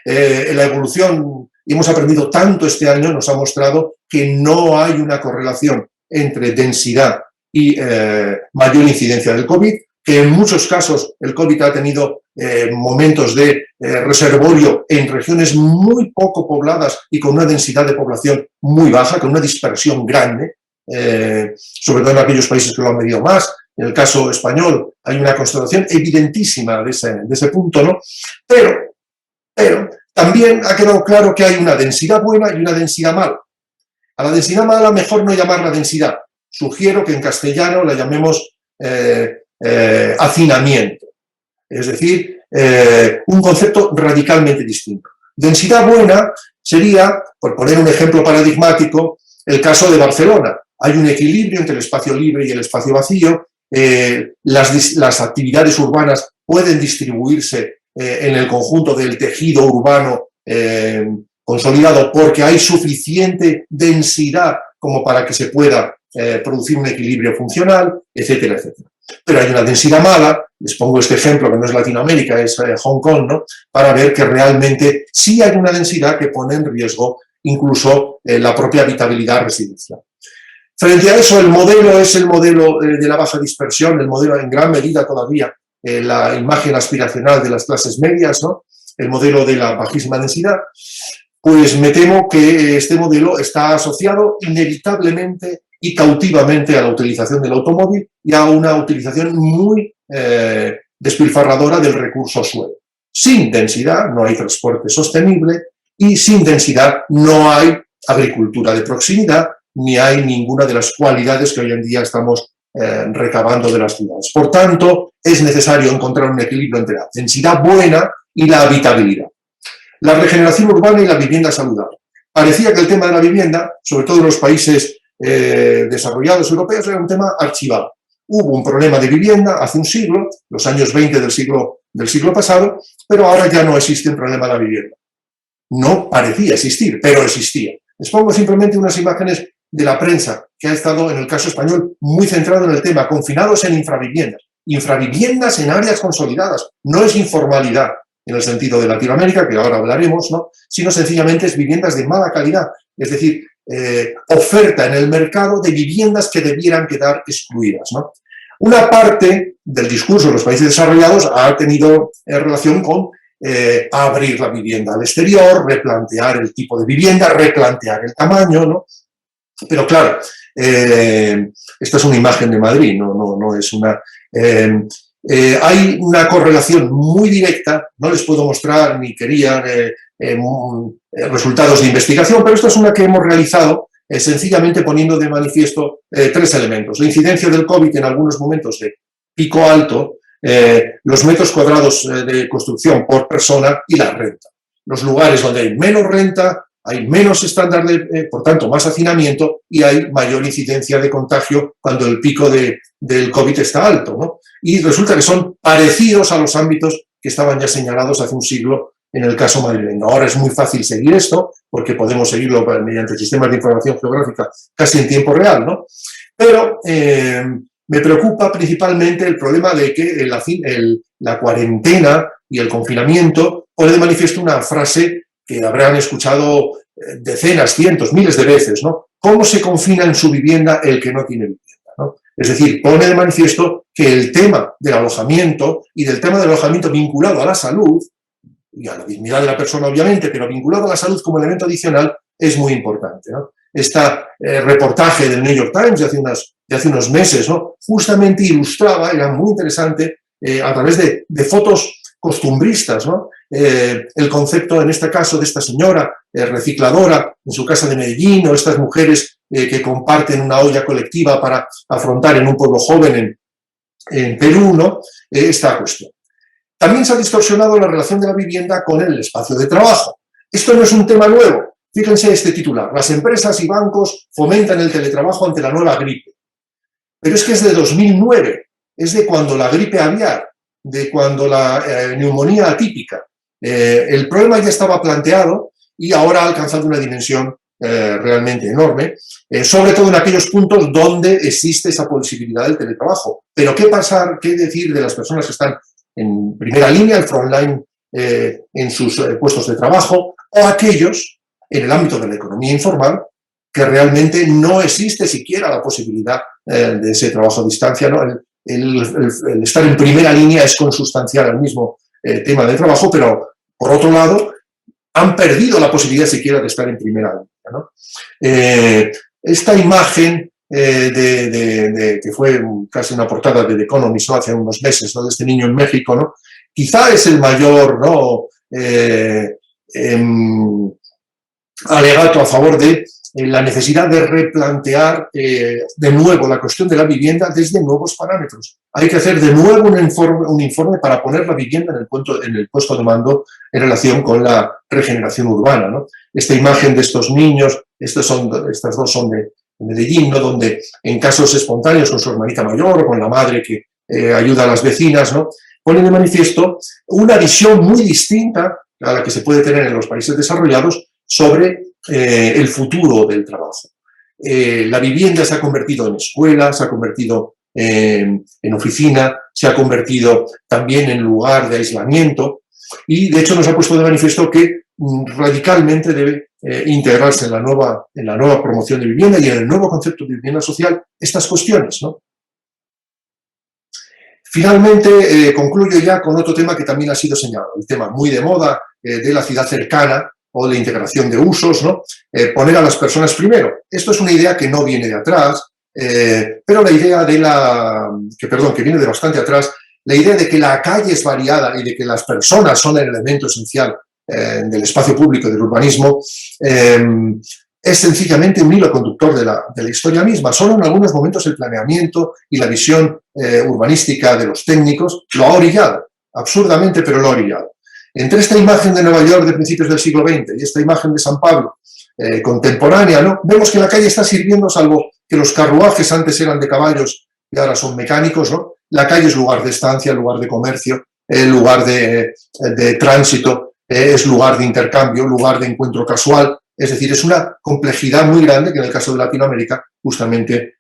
La evolución, y hemos aprendido tanto este año, nos ha mostrado que no hay una correlación entre densidad y mayor incidencia del COVID, que en muchos casos el COVID ha tenido momentos de reservorio en regiones muy poco pobladas y con una densidad de población muy baja, con una dispersión grande, sobre todo en aquellos países que lo han medido más. En el caso español hay una constatación evidentísima de ese punto, ¿no? Pero también ha quedado claro que hay una densidad buena y una densidad mala. A la densidad mala mejor no llamarla densidad. Sugiero que en castellano la llamemos hacinamiento. Es decir, un concepto radicalmente distinto. Densidad buena sería, por poner un ejemplo paradigmático, el caso de Barcelona. Hay un equilibrio entre el espacio libre y el espacio vacío. Las actividades urbanas pueden distribuirse en el conjunto del tejido urbano consolidado porque hay suficiente densidad como para que se pueda producir un equilibrio funcional, etcétera, etcétera. Pero hay una densidad mala, les pongo este ejemplo que no es Latinoamérica, es Hong Kong, ¿no?, para ver que realmente sí hay una densidad que pone en riesgo incluso la propia habitabilidad residencial. Frente a eso, el modelo es el modelo de la baja dispersión, el modelo en gran medida todavía la imagen aspiracional de las clases medias, ¿no?, el modelo de la bajísima densidad. Pues me temo que este modelo está asociado inevitablemente y cautivamente a la utilización del automóvil y a una utilización muy despilfarradora del recurso suelo. Sin densidad no hay transporte sostenible y sin densidad no hay agricultura de proximidad ni hay ninguna de las cualidades que hoy en día estamos recabando de las ciudades. Por tanto, es necesario encontrar un equilibrio entre la densidad buena y la habitabilidad. La regeneración urbana y la vivienda saludable. Parecía que el tema de la vivienda, sobre todo en los países desarrollados europeos, era un tema archivado. Hubo un problema de vivienda hace un siglo, los años 20 del siglo pasado, pero ahora ya no existe un problema de la vivienda. No parecía existir, pero existía. Les pongo simplemente unas imágenes de la prensa, que ha estado, en el caso español, muy centrado en el tema, confinados en infraviviendas. Infraviviendas en áreas consolidadas. No es informalidad en el sentido de Latinoamérica, que ahora hablaremos, ¿no? Sino sencillamente es viviendas de mala calidad. Es decir, oferta en el mercado de viviendas que debieran quedar excluidas, ¿no? Una parte del discurso de los países desarrollados ha tenido relación con abrir la vivienda al exterior, replantear el tipo de vivienda, replantear el tamaño, ¿no? Pero claro, esta es una imagen de Madrid, no es una... hay una correlación muy directa, no les puedo mostrar ni quería resultados de investigación, pero esta es una que hemos realizado sencillamente poniendo de manifiesto tres elementos. La incidencia del COVID en algunos momentos de pico alto, los metros cuadrados de construcción por persona y la renta. Los lugares donde hay menos renta, hay menos estándar, por tanto, más hacinamiento y hay mayor incidencia de contagio cuando el pico del COVID está alto, ¿no? Y resulta que son parecidos a los ámbitos que estaban ya señalados hace un siglo en el caso madrileño. Ahora es muy fácil seguir esto porque podemos seguirlo mediante sistemas de información geográfica casi en tiempo real, ¿no? Pero me preocupa principalmente el problema de que la cuarentena y el confinamiento pone de manifiesto una frase que habrán escuchado decenas, cientos, miles de veces, ¿no? ¿Cómo se confina en su vivienda el que no tiene vivienda, ¿no? Es decir, pone de manifiesto que el tema del alojamiento y del tema del alojamiento vinculado a la salud y a la dignidad de la persona, obviamente, pero vinculado a la salud como elemento adicional es muy importante, ¿no? Este reportaje del New York Times de hace unos meses, ¿no? Justamente ilustraba, era muy interesante, a través de fotos costumbristas, ¿no? El concepto, en este caso, de esta señora recicladora en su casa de Medellín, o estas mujeres que comparten una olla colectiva para afrontar en un pueblo joven en Perú, ¿no? Esta cuestión. También se ha distorsionado la relación de la vivienda con el espacio de trabajo. Esto no es un tema nuevo. Fíjense este titular. Las empresas y bancos fomentan el teletrabajo ante la nueva gripe. Pero es que es de 2009. Es de cuando la gripe aviar, de cuando la neumonía atípica. El problema ya estaba planteado y ahora ha alcanzado una dimensión realmente enorme, sobre todo en aquellos puntos donde existe esa posibilidad del teletrabajo. Pero ¿qué decir de las personas que están en primera línea, el frontline, en sus puestos de trabajo, o aquellos en el ámbito de la economía informal que realmente no existe siquiera la posibilidad de ese trabajo a distancia, ¿no? El estar en primera línea es consustancial al mismo tema de trabajo, pero por otro lado han perdido la posibilidad siquiera de estar en primera línea, ¿no? Esta imagen que fue casi una portada de The Economist, ¿no? Hace unos meses, ¿no? De este niño en México, ¿no? Quizá es el mayor, ¿no? Alegato a favor de la necesidad de replantear de nuevo la cuestión de la vivienda desde nuevos parámetros. Hay que hacer de nuevo un informe para poner la vivienda en el puesto de mando en relación con la regeneración urbana, ¿no? Esta imagen de estos niños, estas dos son de Medellín, ¿no? Donde en casos espontáneos con su hermanita mayor o con la madre que ayuda a las vecinas, ¿no? Ponen de manifiesto una visión muy distinta a la que se puede tener en los países desarrollados sobre el futuro del trabajo. La vivienda se ha convertido en escuela, se ha convertido en oficina, se ha convertido también en lugar de aislamiento y de hecho nos ha puesto de manifiesto que radicalmente debe integrarse en la nueva promoción de vivienda y en el nuevo concepto de vivienda social estas cuestiones, ¿no? Finalmente, concluyo ya con otro tema que también ha sido señalado, el tema muy de moda de la ciudad cercana o la integración de usos, ¿no? Poner a las personas primero. Esto es una idea que no viene de atrás, Pero la idea que viene de bastante atrás, la idea de que la calle es variada y de que las personas son el elemento esencial del espacio público y del urbanismo, es sencillamente un hilo conductor de la historia misma. Solo en algunos momentos el planeamiento y la visión urbanística de los técnicos lo ha orillado, absurdamente, pero lo ha orillado. Entre esta imagen de Nueva York de principios del siglo XX y esta imagen de San Pablo contemporánea, ¿no? Vemos que la calle está sirviendo, salvo que los carruajes antes eran de caballos y ahora son mecánicos, ¿no? La calle es lugar de estancia, lugar de comercio, lugar de tránsito, es lugar de intercambio, lugar de encuentro casual. Es decir, es una complejidad muy grande que en el caso de Latinoamérica justamente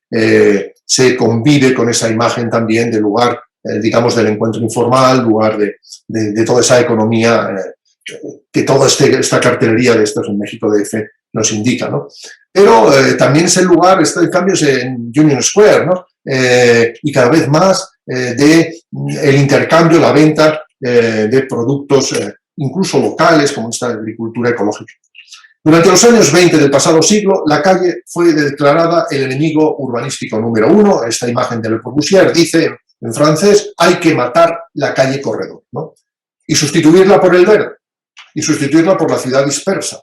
se convive con esa imagen también de lugar, digamos, del encuentro informal, lugar de toda esa economía que toda esta cartelería de estos en México DF nos indica, ¿no? Pero también es el lugar, el cambio es en Union Square, ¿no? Y cada vez más el intercambio, la venta de productos incluso locales, como esta agricultura ecológica. Durante los años 20 del pasado siglo, la calle fue declarada el enemigo urbanístico número 1. Esta imagen de Le Corbusier dice en francés: hay que matar la calle corredor, ¿no? Y sustituirla por el verde, y sustituirla por la ciudad dispersa.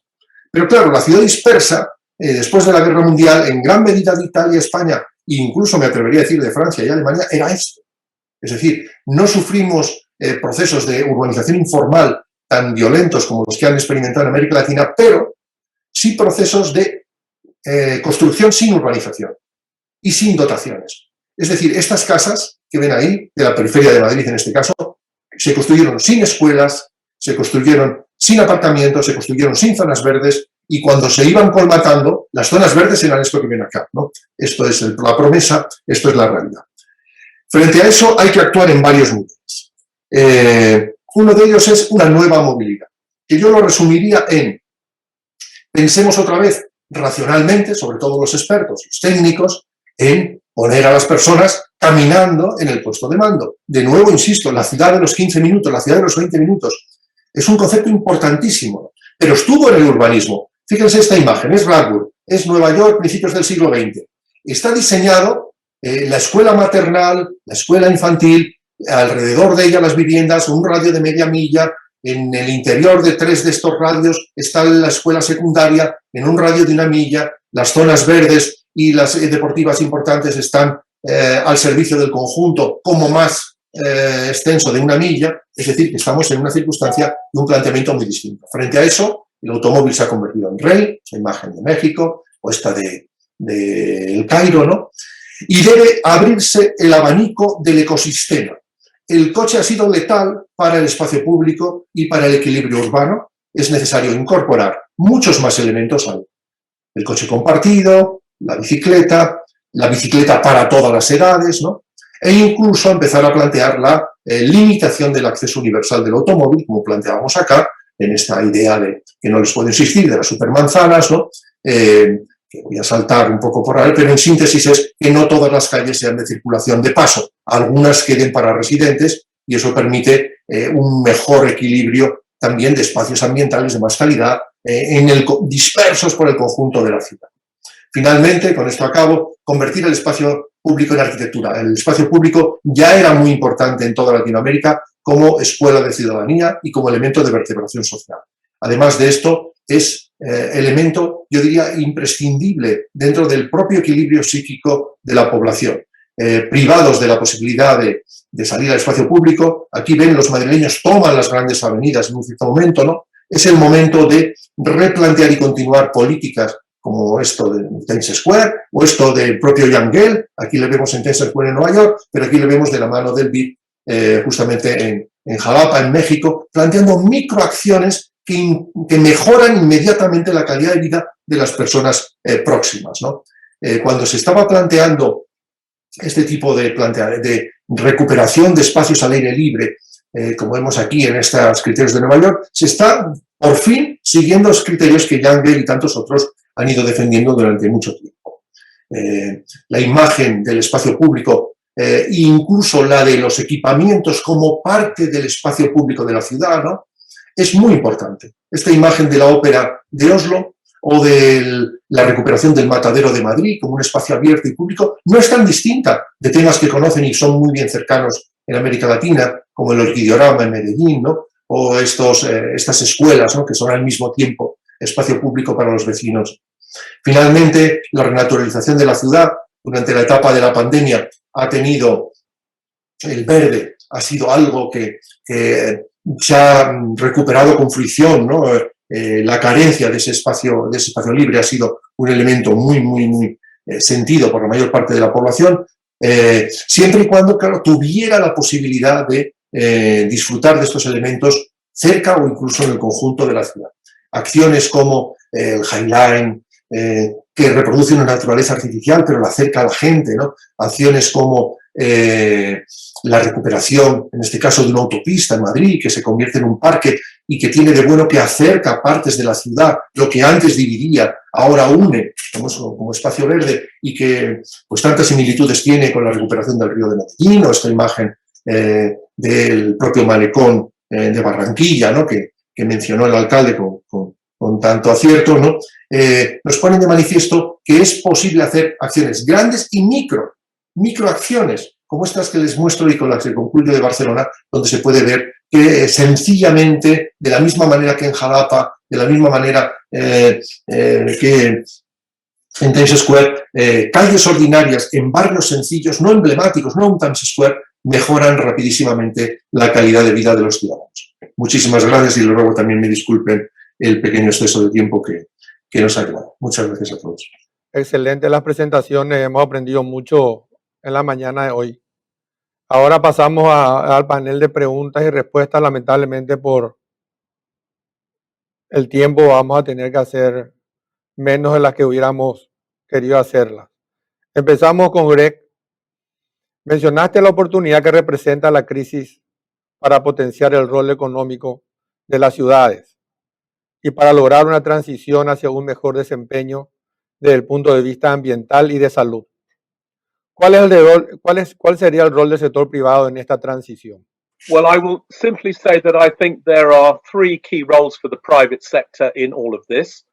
Pero claro, la ciudad dispersa, después de la Guerra Mundial, en gran medida de Italia, España, e incluso me atrevería a decir de Francia y Alemania, era esto. Es decir, no sufrimos procesos de urbanización informal tan violentos como los que han experimentado en América Latina, pero sí procesos de construcción sin urbanización y sin dotaciones. Es decir, estas casas que ven ahí, de la periferia de Madrid en este caso, se construyeron sin escuelas, se construyeron sin aparcamientos, se construyeron sin zonas verdes, y cuando se iban colmatando, las zonas verdes eran esto que ven acá, ¿no? Esto es la promesa, esto es la realidad. Frente a eso hay que actuar en varios niveles. Uno de ellos es una nueva movilidad, que yo lo resumiría en: pensemos otra vez racionalmente, sobre todo los expertos, los técnicos, en poner a las personas caminando en el puesto de mando. De nuevo, insisto, la ciudad de los 15 minutos, la ciudad de los 20 minutos, es un concepto importantísimo, pero estuvo en el urbanismo. Fíjense esta imagen, es Radburn, es Nueva York, principios del siglo XX. Está diseñado la escuela maternal, la escuela infantil, alrededor de ella las viviendas, un radio de media milla. En el interior de 3 de estos radios está la escuela secundaria, en un radio de 1 milla. Las zonas verdes y las deportivas importantes están al servicio del conjunto, como más extenso de 1 milla. Es decir, que estamos en una circunstancia de un planteamiento muy distinto. Frente a eso, el automóvil se ha convertido en rey, la imagen de México, o esta de El Cairo, ¿no? Y debe abrirse el abanico del ecosistema. El coche ha sido letal para el espacio público y para el equilibrio urbano. Es necesario incorporar muchos más elementos al el coche compartido, la bicicleta para todas las edades, ¿no? E incluso empezar a plantear la limitación del acceso universal del automóvil, como planteábamos acá, en esta idea de que no les puedo insistir, de las supermanzanas, ¿no? Que voy a saltar un poco por ahí, pero en síntesis es que no todas las calles sean de circulación de paso, algunas queden para residentes, y eso permite un mejor equilibrio también de espacios ambientales de más calidad dispersos por el conjunto de la ciudad. Finalmente, con esto acabo, convertir el espacio público en arquitectura. El espacio público ya era muy importante en toda Latinoamérica como escuela de ciudadanía y como elemento de vertebración social. Además de esto, es elemento, yo diría, imprescindible dentro del propio equilibrio psíquico de la población. Privados de la posibilidad de salir al espacio público, aquí ven, los madrileños toman las grandes avenidas en un cierto momento, ¿no? Es el momento de replantear y continuar políticas como esto de Times Square o esto del propio Yangel. Aquí le vemos en Times Square en Nueva York, pero aquí le vemos de la mano del BID justamente en Jalapa, en México, planteando microacciones que mejoran inmediatamente la calidad de vida de las personas próximas, ¿no? Cuando se estaba planteando este tipo de recuperación de espacios al aire libre, como vemos aquí en estos criterios de Nueva York, se está por fin siguiendo los criterios que Yangel y tantos otros han ido defendiendo durante mucho tiempo. La imagen del espacio público, incluso la de los equipamientos como parte del espacio público de la ciudad, ¿no? Es muy importante. Esta imagen de la ópera de Oslo o del la recuperación del Matadero de Madrid como un espacio abierto y público no es tan distinta de temas que conocen y son muy bien cercanos en América Latina, como el Orquidiorama en Medellín, ¿no? O estas escuelas, ¿no? Que son al mismo tiempo espacio público para los vecinos. Finalmente, la renaturalización de la ciudad durante la etapa de la pandemia ha tenido el verde, ha sido algo que se ha recuperado con fruición, ¿no? La carencia de ese espacio libre ha sido un elemento muy sentido por la mayor parte de la población, siempre y cuando, claro, tuviera la posibilidad de disfrutar de estos elementos cerca o incluso en el conjunto de la ciudad. Acciones como el Highline, que reproduce una naturaleza artificial pero la acerca a la gente, ¿no? Acciones como la recuperación, en este caso de una autopista en Madrid, que se convierte en un parque y que tiene de bueno que acerca partes de la ciudad, lo que antes dividía, ahora une como espacio verde y que pues tantas similitudes tiene con la recuperación del río de Medellín o esta imagen del propio malecón de Barranquilla, ¿no? que mencionó el alcalde con tanto acierto, ¿no? Nos ponen de manifiesto que es posible hacer acciones grandes y microacciones, como estas que les muestro y con las que concluyo de Barcelona, donde se puede ver que sencillamente, de la misma manera que en Jalapa, de la misma manera que en Times Square, calles ordinarias en barrios sencillos, no emblemáticos, no un Times Square, mejoran rapidísimamente la calidad de vida de los ciudadanos. Muchísimas gracias y les ruego también me disculpen el pequeño exceso de tiempo que nos ha llevado. Muchas gracias a todos. Excelente las presentaciones, hemos aprendido mucho en la mañana de hoy. Ahora pasamos al panel de preguntas y respuestas. Lamentablemente por el tiempo vamos a tener que hacer menos de las que hubiéramos querido hacerlas. Empezamos con Greg. Mencionaste la oportunidad que representa la crisis para potenciar el rol económico de las ciudades y para lograr una transición hacia un mejor desempeño desde el punto de vista ambiental y de salud. ¿Cuál sería el rol del sector privado en esta transición? Well, I will simply say that I think there are three key roles for the private sector in all of this.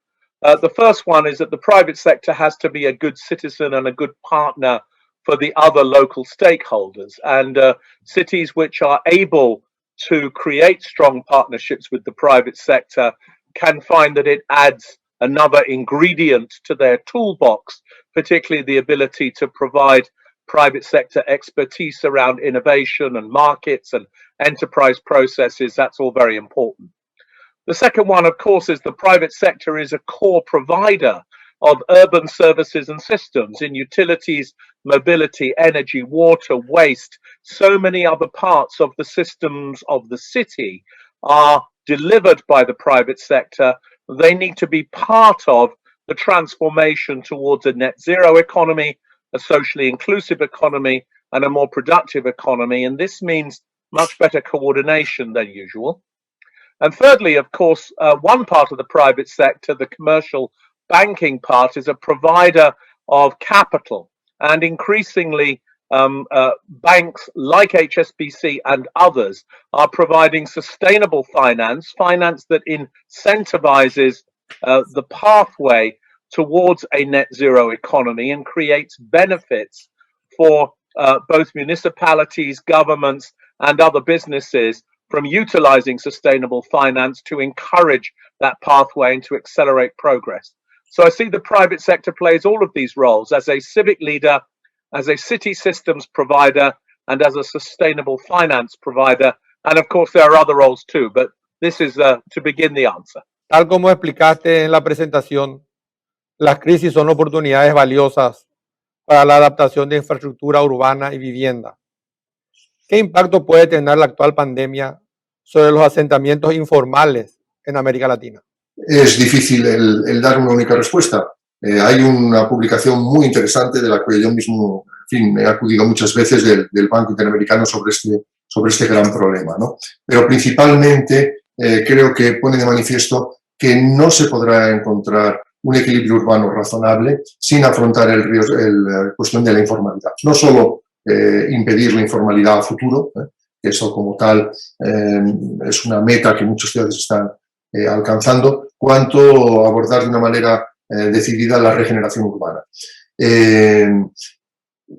The first one is that the private sector has to be a good citizen and a good partner for the other local stakeholders. And cities which are able to create strong partnerships with the private sector can find that it adds another ingredient to their toolbox, particularly the ability to provide private sector expertise around innovation and markets and enterprise processes. That's all very important. The second one, of course, is the private sector is a core provider of urban services and systems in utilities, mobility, energy, water, waste. So many other parts of the systems of the city are delivered by the private sector. They need to be part of the transformation towards a net zero economy, a socially inclusive economy, and a more productive economy. And this means much better coordination than usual. And thirdly, of course, one part of the private sector, the commercial banking part, is a provider of capital. And increasingly, banks like HSBC and others are providing sustainable finance that incentivizes the pathway towards a net zero economy and creates benefits for both municipalities, governments, and other businesses from utilizing sustainable finance to encourage that pathway and to accelerate progress. So I see the private sector plays all of these roles as a civic leader, as a city systems provider, and as a sustainable finance provider. And of course, there are other roles too, but this is to begin the answer. Tal como explicaste en la presentación, las crisis son oportunidades valiosas para la adaptación de infraestructura urbana y vivienda. ¿Qué impacto puede tener la actual pandemia sobre los asentamientos informales en América Latina? Es difícil el dar una única respuesta. Hay una publicación muy interesante de la que yo mismo, en fin, he acudido muchas veces del Banco Interamericano sobre este gran problema, ¿no? Pero principalmente creo que pone de manifiesto que no se podrá encontrar un equilibrio urbano razonable sin afrontar la cuestión de la informalidad. No solo impedir la informalidad a futuro, que eso como tal es una meta que muchas ciudades están alcanzando, cuanto abordar de una manera decidida la regeneración urbana.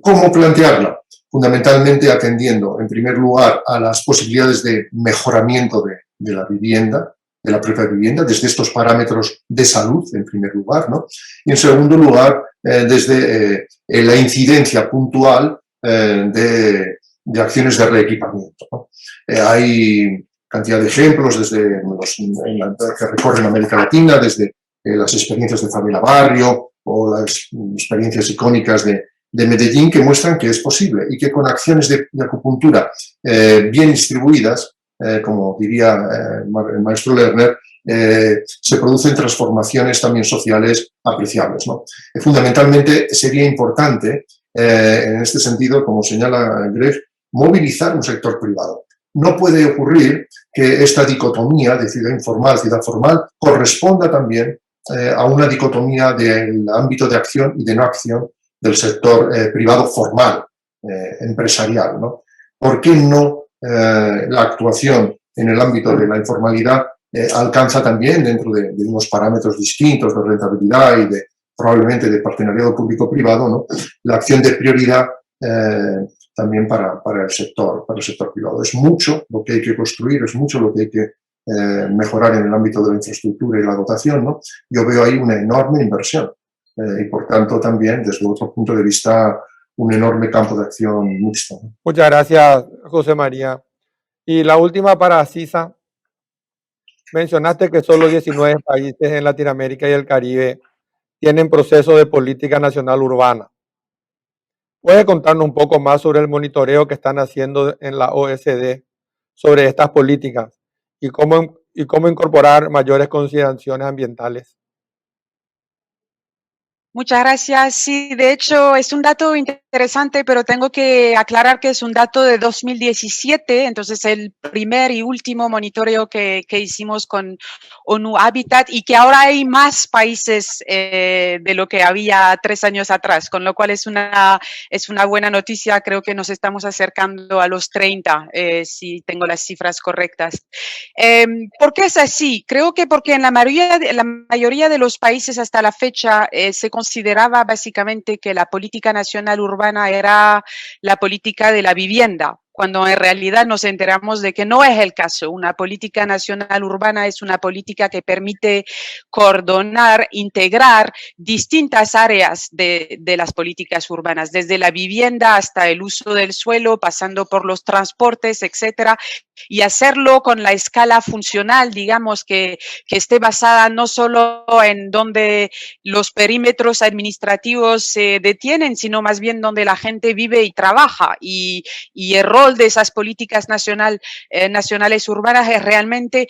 ¿Cómo plantearla? Fundamentalmente atendiendo, en primer lugar, a las posibilidades de mejoramiento de la vivienda, de la propia vivienda, desde estos parámetros de salud, en primer lugar, ¿no? Y en segundo lugar, desde la incidencia puntual de acciones de reequipamiento, ¿no? Hay cantidad de ejemplos desde que recorren América Latina, desde las experiencias de Favela Barrio o las experiencias icónicas de Medellín, que muestran que es posible y que con acciones de acupuntura bien distribuidas, como diría el maestro Lerner, se producen transformaciones también sociales apreciables, ¿no? Fundamentalmente sería importante, en este sentido, como señala Greg, movilizar un sector privado. No puede ocurrir que esta dicotomía de ciudad informal, ciudad formal, corresponda también a una dicotomía del ámbito de acción y de no acción del sector privado formal, empresarial, ¿no? ¿Por qué no la actuación en el ámbito de la informalidad alcanza también, dentro de unos parámetros distintos de rentabilidad y probablemente de partenariado público-privado, ¿no?, la acción de prioridad también para el sector privado? Es mucho lo que hay que construir, es mucho lo que hay que mejorar en el ámbito de la infraestructura y la dotación, ¿no? Yo veo ahí una enorme inversión y, por tanto, también, desde otro punto de vista, un enorme campo de acción mixto. Muchas gracias, José María. Y la última para Sisa. Mencionaste que solo 19 países en Latinoamérica y el Caribe tienen proceso de política nacional urbana. ¿Puede contarnos un poco más sobre el monitoreo que están haciendo en la OECD sobre estas políticas y cómo incorporar mayores consideraciones ambientales? Muchas gracias. Sí, de hecho es un dato interesante, pero tengo que aclarar que es un dato de 2017, entonces el primer y último monitoreo que hicimos con ONU Habitat, y que ahora hay más países de lo que había 3 años atrás, con lo cual es una buena noticia. Creo que nos estamos acercando a los 30, si tengo las cifras correctas. ¿Por qué es así? Creo que porque en la mayoría de los países hasta la fecha se consideraba básicamente que la política nacional urbana era la política de la vivienda, cuando en realidad nos enteramos de que no es el caso. Una política nacional urbana es una política que permite coordinar, integrar distintas áreas de las políticas urbanas, desde la vivienda hasta el uso del suelo, pasando por los transportes, etcétera, y hacerlo con la escala funcional, digamos, que esté basada no solo en donde los perímetros administrativos se detienen, sino más bien donde la gente vive y trabaja. Y el rol de esas políticas nacionales urbanas es realmente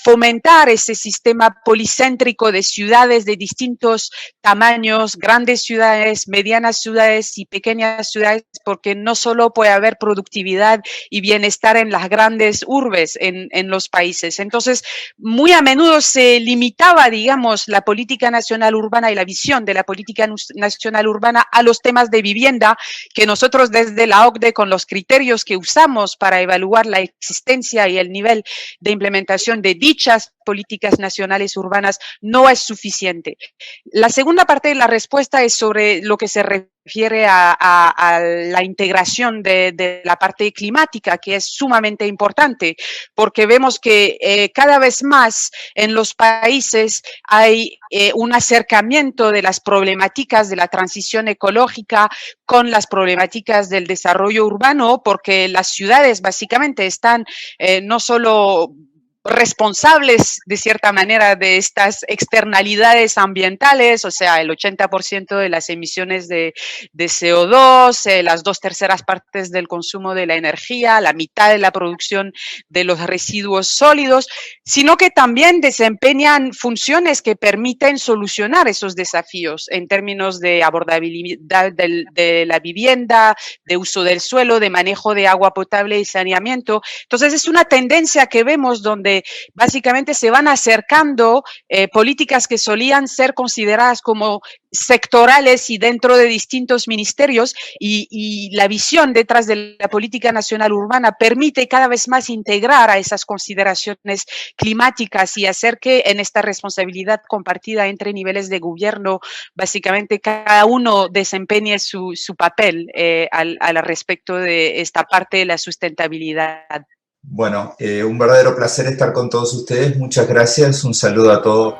fomentar ese sistema policéntrico de ciudades de distintos tamaños, grandes ciudades, medianas ciudades y pequeñas ciudades, porque no solo puede haber productividad y bienestar en las grandes urbes en los países. Entonces, muy a menudo se limitaba, digamos, la política nacional urbana y la visión de la política nacional urbana a los temas de vivienda, que nosotros desde la OCDE, con los criterios que usamos para evaluar la existencia y el nivel de implementación de dichas políticas nacionales urbanas, no es suficiente. La segunda parte de la respuesta es sobre lo que se refiere a la integración de la parte climática, que es sumamente importante, porque vemos que cada vez más en los países hay un acercamiento de las problemáticas de la transición ecológica con las problemáticas del desarrollo urbano, porque las ciudades básicamente están no solo responsables de cierta manera de estas externalidades ambientales, o sea, el 80% de las emisiones de CO2, las 2/3 partes del consumo de la energía, la mitad de la producción de los residuos sólidos, sino que también desempeñan funciones que permiten solucionar esos desafíos en términos de abordabilidad de la vivienda, de uso del suelo, de manejo de agua potable y saneamiento. Entonces, es una tendencia que vemos donde donde básicamente se van acercando políticas que solían ser consideradas como sectorales y dentro de distintos ministerios, y la visión detrás de la política nacional urbana permite cada vez más integrar a esas consideraciones climáticas y hacer que en esta responsabilidad compartida entre niveles de gobierno, básicamente cada uno desempeñe su papel al respecto de esta parte de la sustentabilidad. Bueno, un verdadero placer estar con todos ustedes. Muchas gracias. Un saludo a todos.